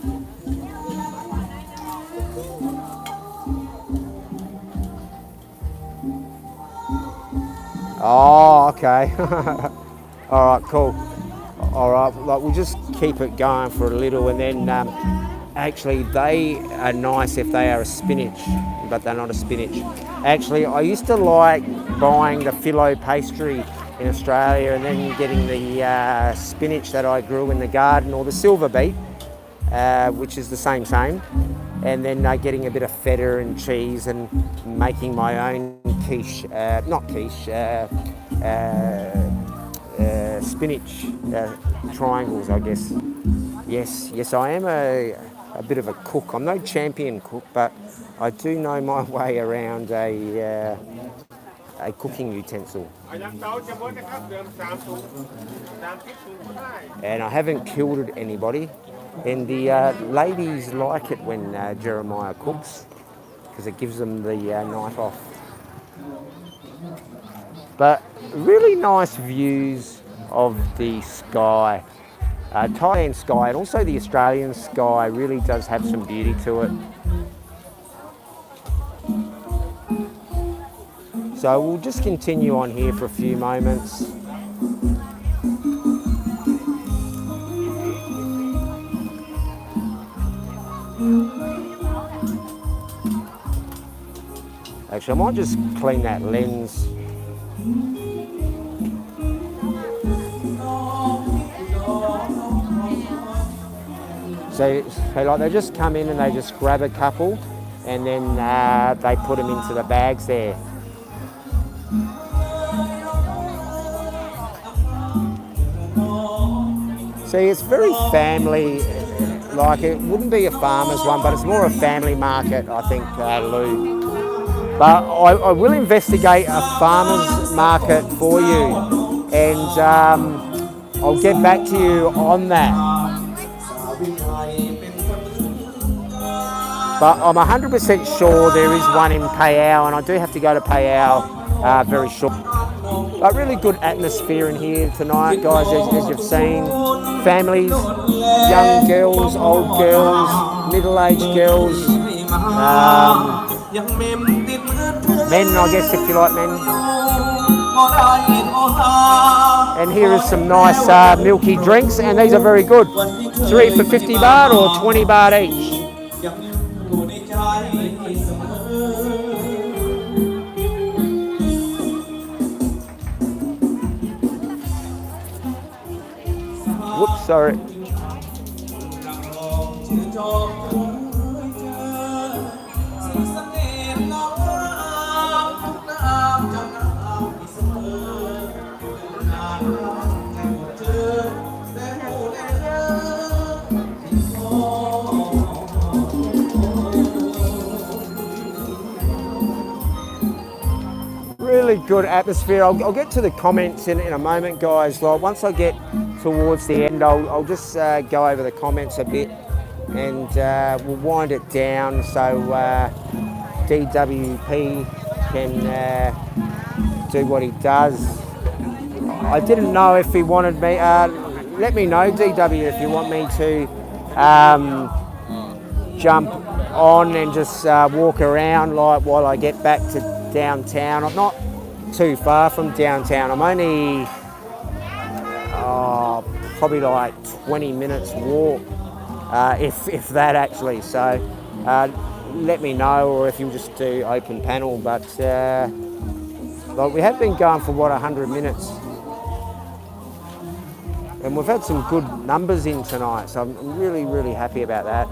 Oh, okay. All right, cool. All right, like we'll just keep it going for a little, and then actually they are nice if they are a spinach, but they're not a spinach. Actually, I used to like buying the phyllo pastry in Australia, and then getting the spinach that I grew in the garden, or the silver beet, which is the same, and then getting a bit of feta and cheese and making my own quiche, not quiche, spinach triangles, I guess. Yes, I am a bit of a cook. I'm no champion cook, but I do know my way around a cooking utensil. And I haven't killed anybody. And the ladies like it when Jeremiah cooks, because it gives them the night off. But really nice views of the sky. Thailand sky, and also the Australian sky really does have some beauty to it. So we'll just continue on here for a few moments. Actually, I might just clean that lens. So like they just come in and they just grab a couple, and then they put them into the bags there. See, it's very family. Like, it wouldn't be a farmer's one, but it's more a family market, I think, Lou. But I will investigate a farmer's market for you, and I'll get back to you on that. But I'm 100% sure there is one in Palau, and I do have to go to Palau very short. But really good atmosphere in here tonight, guys, as you've seen. Families, young girls, old girls, middle-aged girls, men, I guess, if you like men. And here is some nice milky drinks, and these are very good. 3 for 50 baht or 20 baht each. Whoops, sorry. Really good atmosphere. I'll get to the comments in a moment, guys. Well, once I get towards the end, I'll just go over the comments a bit, and we'll wind it down so DWP can do what he does. I didn't know if he wanted me. Let me know, DW, if you want me to jump on and just walk around like while I get back to downtown. I'm not too far from downtown. I'm only probably like 20 minutes walk, if that actually. So let me know, or if you just do open panel. But like, we have been going for 100 minutes, and we've had some good numbers in tonight. So I'm really happy about that.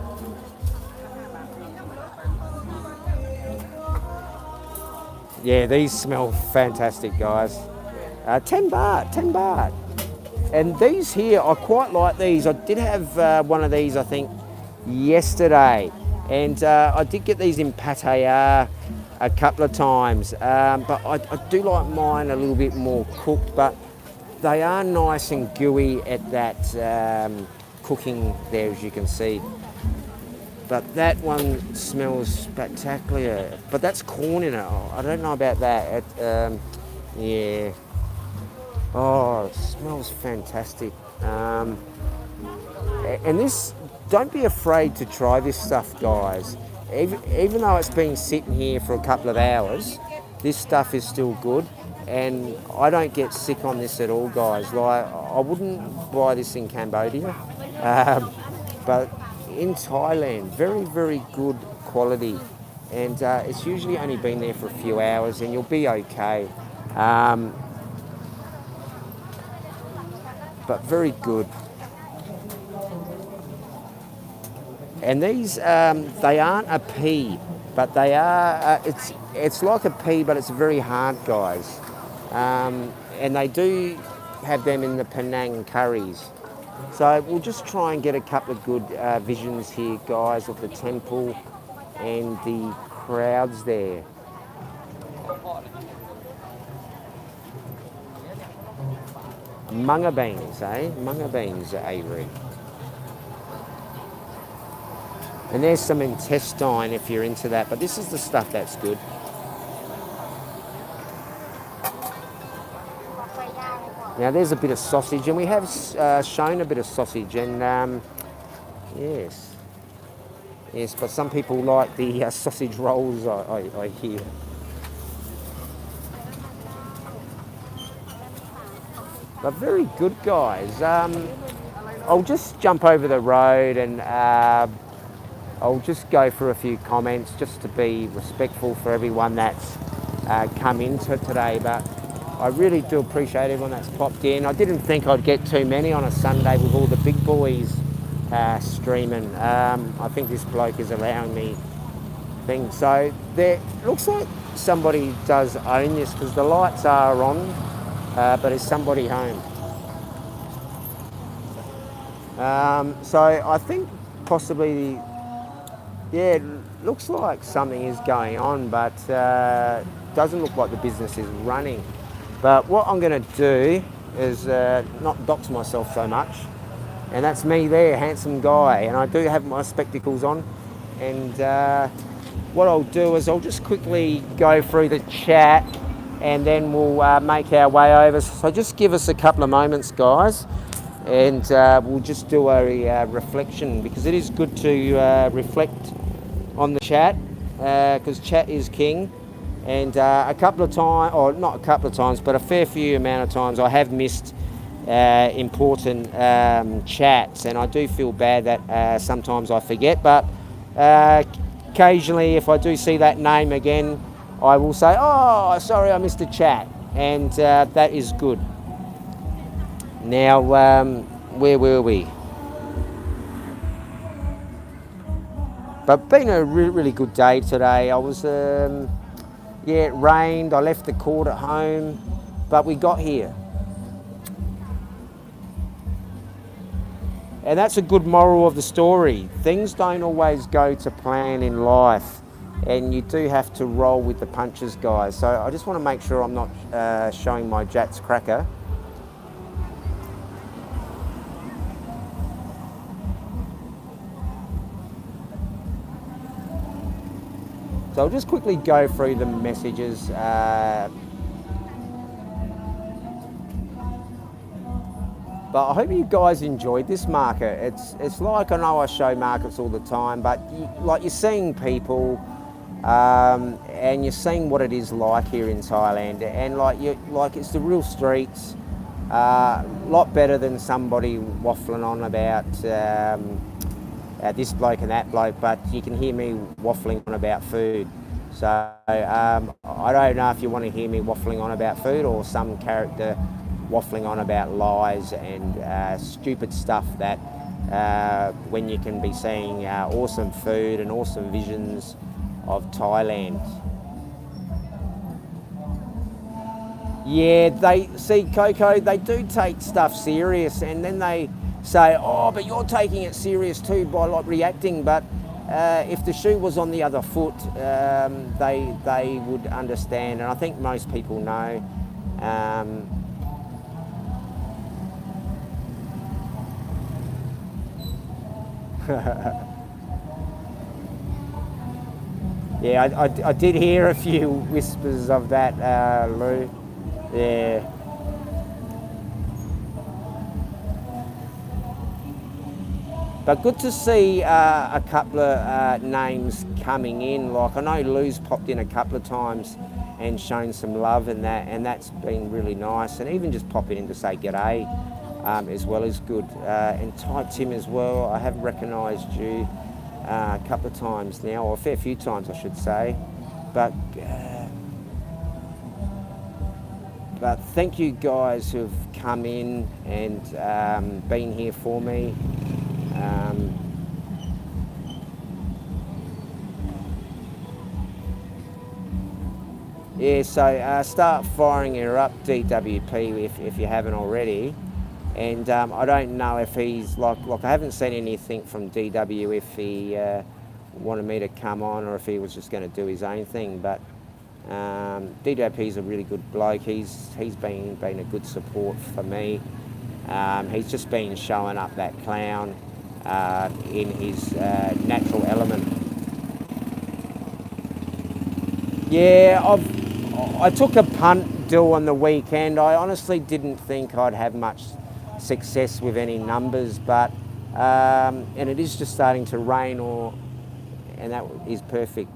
Yeah, these smell fantastic, guys. 10 baht. And these here, I quite like these. I did have one of these, I think, yesterday. And I did get these in pattaya a couple of times, but I do like mine a little bit more cooked, but they are nice and gooey at that cooking there, as you can see. But that one smells spectacular. But that's corn in it. Oh, I don't know about that. Yeah. Oh, it smells fantastic. And this, don't be afraid to try this stuff, guys. Even though it's been sitting here for a couple of hours, this stuff is still good. And I don't get sick on this at all, guys. Like, I wouldn't buy this in Cambodia. But in Thailand, very, very good quality. And it's usually only been there for a few hours and you'll be okay. But very good. And these, they aren't a pea, but they are, it's like a pea, but it's very hard, guys. And they do have them in the Penang curries. So we'll just try and get a couple of good visions here, guys, of the temple and the crowds there. Manga beans, eh? Manga beans, Avery. And there's some intestine if you're into that, but this is the stuff that's good. Now there's a bit of sausage, and we have shown a bit of sausage, and yes, but some people like the sausage rolls, I hear. But very good, guys. I'll just jump over the road and I'll just go for a few comments just to be respectful for everyone that's come into today. But I really do appreciate everyone that's popped in. I didn't think I'd get too many on a Sunday with all the big boys streaming. I think this bloke is allowing me things. So there looks like somebody does own this because the lights are on, but is somebody home? So I think possibly, yeah, it looks like something is going on, but doesn't look like the business is running. But what I'm going to do is not dox myself so much. And that's me there, handsome guy. And I do have my spectacles on. And what I'll do is I'll just quickly go through the chat and then we'll make our way over. So just give us a couple of moments, guys. And we'll just do a reflection, because it is good to reflect on the chat, because chat is king. And a couple of times, or not a couple of times, but a fair few amount of times I have missed important chats, and I do feel bad that sometimes I forget, but occasionally if I do see that name again, I will say, oh, sorry, I missed a chat, and that is good. Now, where were we? But been a really good day today. I was, yeah, it rained. I left the cord at home, but we got here. And that's a good moral of the story. Things don't always go to plan in life, and you do have to roll with the punches, guys. So I just want to make sure I'm not showing my Jats cracker. So I'll just quickly go through the messages. But I hope you guys enjoyed this market. It's like, I know I show markets all the time, but you're seeing people, and you're seeing what it is like here in Thailand, and it's the real streets. A lot better than somebody waffling on about this bloke and that bloke, but you can hear me waffling on about food. So I don't know if you want to hear me waffling on about food, or some character waffling on about lies and stupid stuff that when you can be seeing awesome food and awesome visions of Thailand. Yeah, they see, Coco, they do take stuff serious, and then they say, oh, but you're taking it serious too by reacting. But if the shoe was on the other foot, they would understand, and I think most people know. Yeah, I did hear a few whispers of that, Lou. Yeah. But good to see a couple of names coming in. Like, I know Lou's popped in a couple of times and shown some love and that's been really nice. And even just popping in to say g'day as well is good. And Ty Tim as well, I have recognised you a couple of times now, or a fair few times I should say. But thank you guys who've come in and been here for me. Yeah, so start firing her up, DWP, if you haven't already. And I don't know if he's like I haven't seen anything from DW if he wanted me to come on or if he was just going to do his own thing. But DWP's a really good bloke. He's been a good support for me. He's just been showing up that clown in his natural element. Yeah, I took a punt deal on the weekend. I honestly didn't think I'd have much success with any numbers, but and it is just starting to rain, and that is perfect.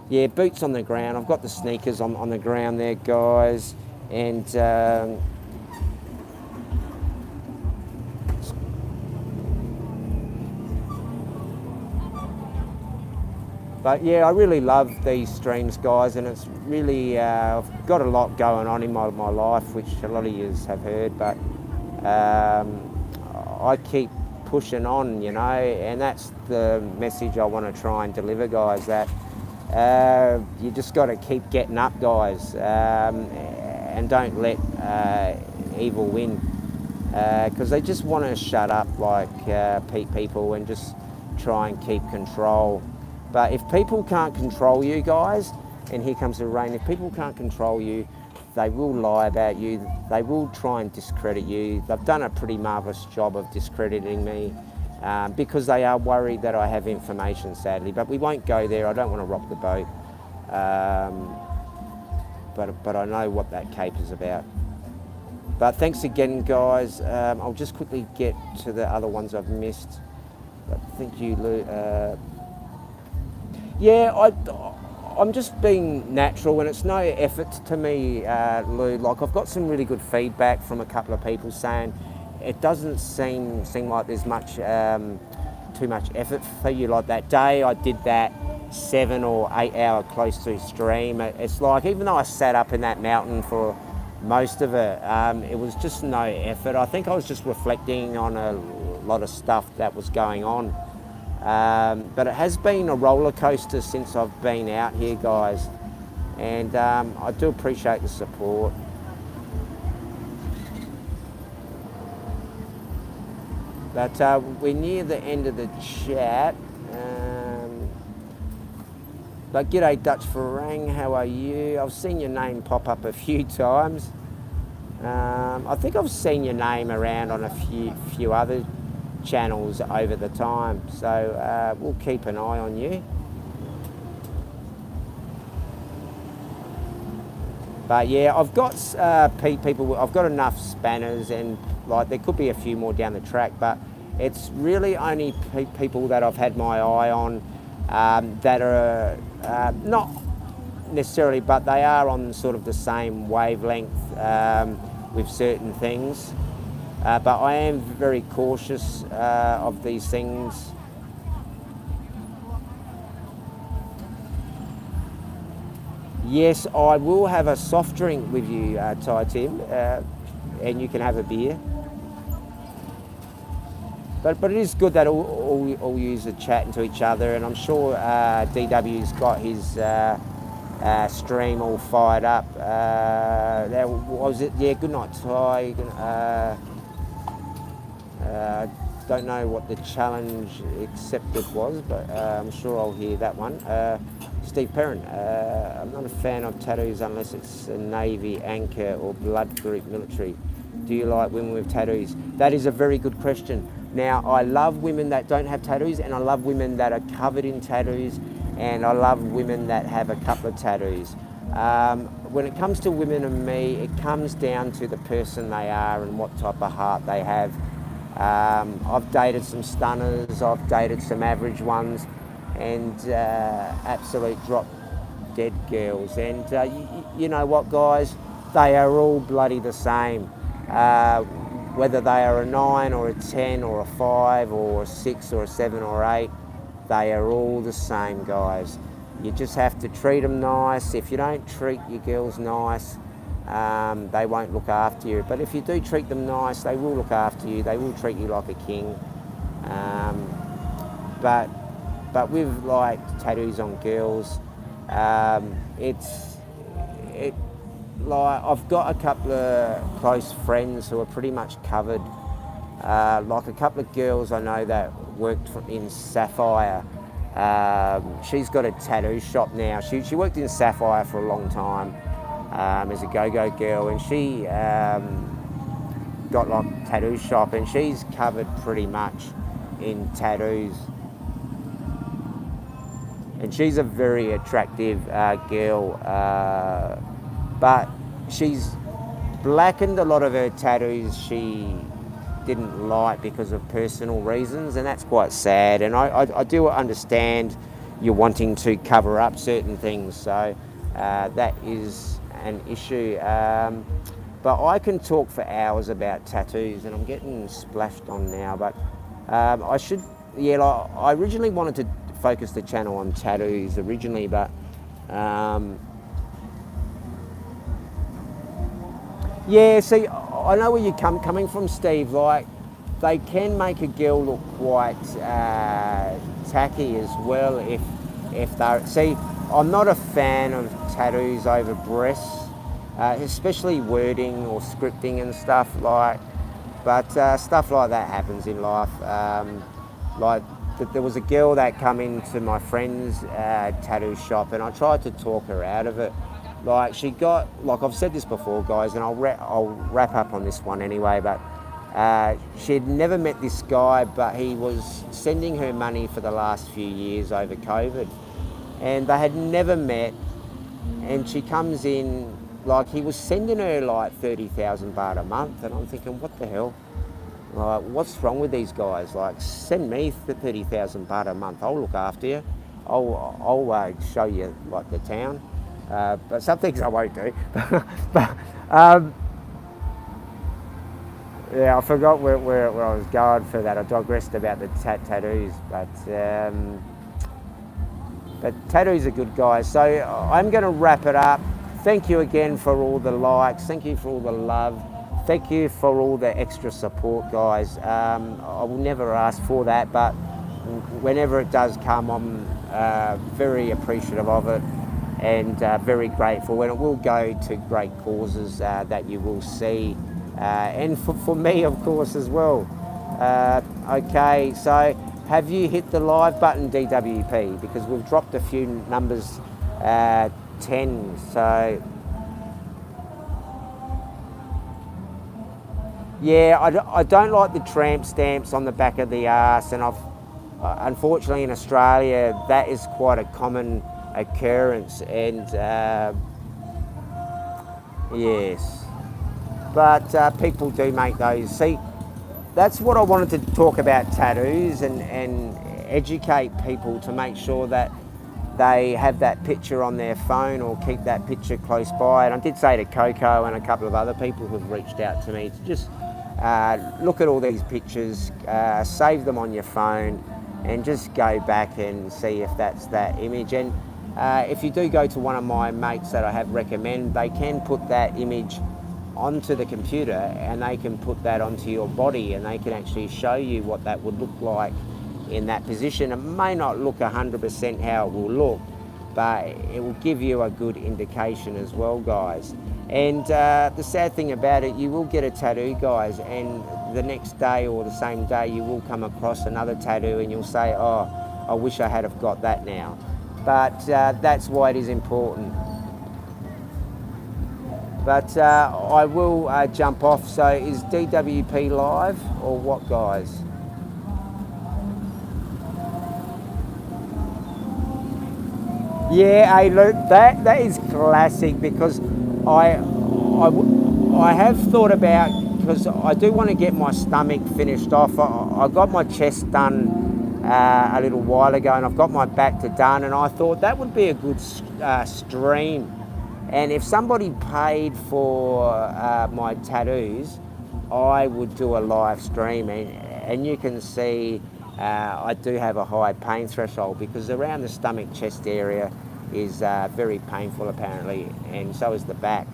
Yeah, boots on the ground. I've got the sneakers on the ground there, guys, and but yeah, I really love these streams, guys, and it's really I've got a lot going on in my life, which a lot of you have heard, but I keep pushing on, you know, and that's the message I want to try and deliver, guys, that you just got to keep getting up, guys, and don't let evil win, because they just want to shut up like people and just try and keep control. But if people can't control you, guys, and here comes the rain, if people can't control you, they will lie about you, they will try and discredit you. They've done a pretty marvellous job of discrediting me because they are worried that I have information, sadly. But we won't go there, I don't want to rock the boat. But I know what that cape is about. But thanks again, guys. I'll just quickly get to the other ones I've missed. But thank you, Lou. Yeah, I'm just being natural, and it's no effort to me, Lou. Like, I've got some really good feedback from a couple of people saying it doesn't seem like there's much too much effort for you. Like that day I did that 7 or 8 hour close to stream. It's like, even though I sat up in that mountain for most of it, it was just no effort. I think I was just reflecting on a lot of stuff that was going on. But it has been a roller coaster since I've been out here, guys, and I do appreciate the support. But we're near the end of the chat. But g'day, Dutch Farang, how are you? I've seen your name pop up a few times. I think I've seen your name around on a few other channels over the time, so we'll keep an eye on you. But yeah, I've got people. I've got enough spanners, and like there could be a few more down the track, but it's really only people that I've had my eye on that are not necessarily, but they are on sort of the same wavelength with certain things. But I am very cautious of these things. Yes, I will have a soft drink with you, Ty Tim, and you can have a beer. But it is good that all yous are chatting to each other, and I'm sure DW's got his stream all fired up. What was it? Yeah, good night, Ty. don't know what the challenge accepted was, but I'm sure I'll hear that one. Steve Perrin, I'm not a fan of tattoos unless it's a Navy, anchor or blood group military. Do you like women with tattoos? That is a very good question. Now, I love women that don't have tattoos, and I love women that are covered in tattoos, and I love women that have a couple of tattoos. When it comes to women and me, it comes down to the person they are and what type of heart they have. I've dated some stunners, I've dated some average ones, and absolute drop dead girls. And you know what, guys? They are all bloody the same. Whether they are a 9 or a 10 or a 5 or a 6 or a 7 or 8, they are all the same, guys. You just have to treat them nice. If you don't treat your girls nice, they won't look after you. But if you do treat them nice, they will look after you. They will treat you like a king. But with like tattoos on girls, like I've got a couple of close friends who are pretty much covered. Like a couple of girls I know that worked in Sapphire. She's got a tattoo shop now. She worked in Sapphire for a long time as a go-go girl, and she got like a tattoo shop, and she's covered pretty much in tattoos. And she's a very attractive girl, but she's blackened a lot of her tattoos she didn't like because of personal reasons, and that's quite sad. And I do understand you're wanting to cover up certain things, so that is an issue. But I can talk for hours about tattoos, and I'm getting splashed on now, but I originally wanted to focus the channel on tattoos originally, but yeah, see, I know where you're coming from, Steve. Like, they can make a girl look quite tacky as well if they're... See, I'm not a fan of tattoos over breasts, especially wording or scripting and stuff like. But stuff like that happens in life. There was a girl that come into my friend's tattoo shop, and I tried to talk her out of it. Like, she got, like I've said this before, guys, and I'll wrap up on this one anyway, but she had never met this guy, but he was sending her money for the last few years over COVID, and they had never met, and she comes in, like, he was sending her like 30,000 baht a month, and I'm thinking, what the hell? Like, what's wrong with these guys? Like, send me 30,000 baht a month, I'll look after you, I'll show you, like, the town. But some things I won't do. But yeah, I forgot where I was going for that. I digressed about the tattoos, but tattoos are good, guys. So I'm going to wrap it up. Thank you again for all the likes. Thank you for all the love. Thank you for all the extra support, guys. I will never ask for that, but whenever it does come, I'm very appreciative of it. And very grateful, and it will go to great causes that you will see, and for me, of course, as well. Okay, so have you hit the live button, DWP? Because we've dropped a few numbers, 10, so... Yeah, I don't like the tramp stamps on the back of the arse, and unfortunately in Australia, that is quite a common occurrence, and yes, but people do make those. See, that's what I wanted to talk about, tattoos, and educate people to make sure that they have that picture on their phone or keep that picture close by. And I did say to Coco and a couple of other people who've reached out to me to just look at all these pictures, save them on your phone, and just go back and see if that's that image. And if you do go to one of my mates that I have recommend, they can put that image onto the computer, and they can put that onto your body, and they can actually show you what that would look like in that position. It may not look 100% how it will look, but it will give you a good indication as well, guys. And the sad thing about it, you will get a tattoo, guys, and the next day or the same day you will come across another tattoo and you'll say, oh, I wish I had have got that now. But that's why it is important. But I will jump off. So is DWP live or what, guys? Yeah, hey, look, that is classic, because I have thought about, because I do want to get my stomach finished off. I got my chest done a little while ago, and I've got my back to done, and I thought that would be a good stream. And if somebody paid for my tattoos, I would do a live stream, and you can see I do have a high pain threshold, because around the stomach chest area is very painful apparently, and so is the back.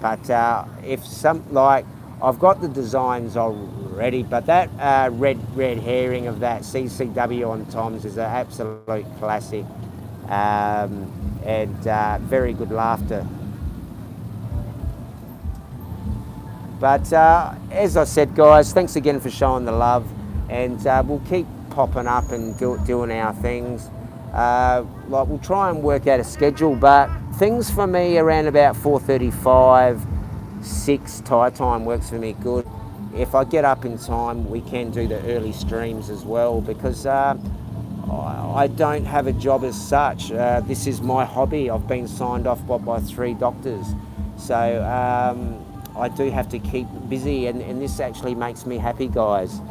But if I've got the designs already, but that red herring of that CCW on Tom's is an absolute classic, and very good laughter. But as I said, guys, thanks again for showing the love, and we'll keep popping up and doing our things. We'll try and work out a schedule, but things for me around about 4:35, 6 Thai time works for me good. If I get up in time, we can do the early streams as well, because I don't have a job as such. This is my hobby. I've been signed off by 3 doctors. So I do have to keep busy, and this actually makes me happy, guys.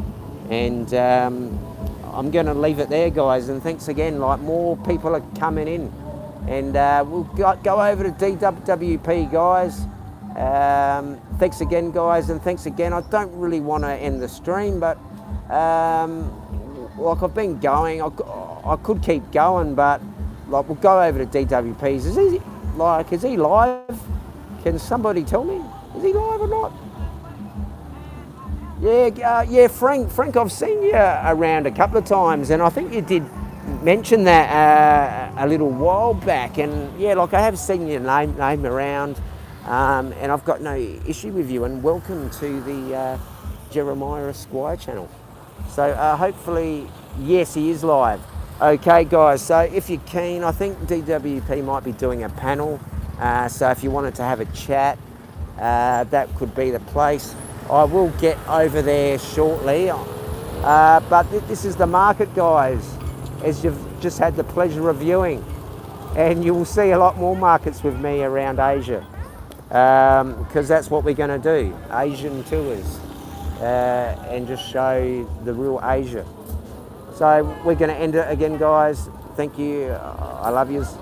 And I'm going to leave it there, guys. And thanks again. More people are coming in, and we'll go over to DWP, guys. Thanks again, guys, and thanks again. I don't really want to end the stream, but I've been going. I could keep going, but we'll go over to DWP's. Is he live? Can somebody tell me? Is he live or not? Yeah, Frank, I've seen you around a couple of times, and I think you did mention that a little while back, and yeah, I have seen your name around, and I've got no issue with you, and welcome to the Jeremiah Esquire channel. So hopefully, yes, he is live. Okay, guys, so if you're keen, I think DWP might be doing a panel, so if you wanted to have a chat, that could be the place. I will get over there shortly, but this is the market, guys, as you've just had the pleasure of viewing, and you will see a lot more markets with me around Asia, because that's what we're going to do, Asian tours, and just show the real Asia. So we're going to end it again, guys. Thank you. I love yous.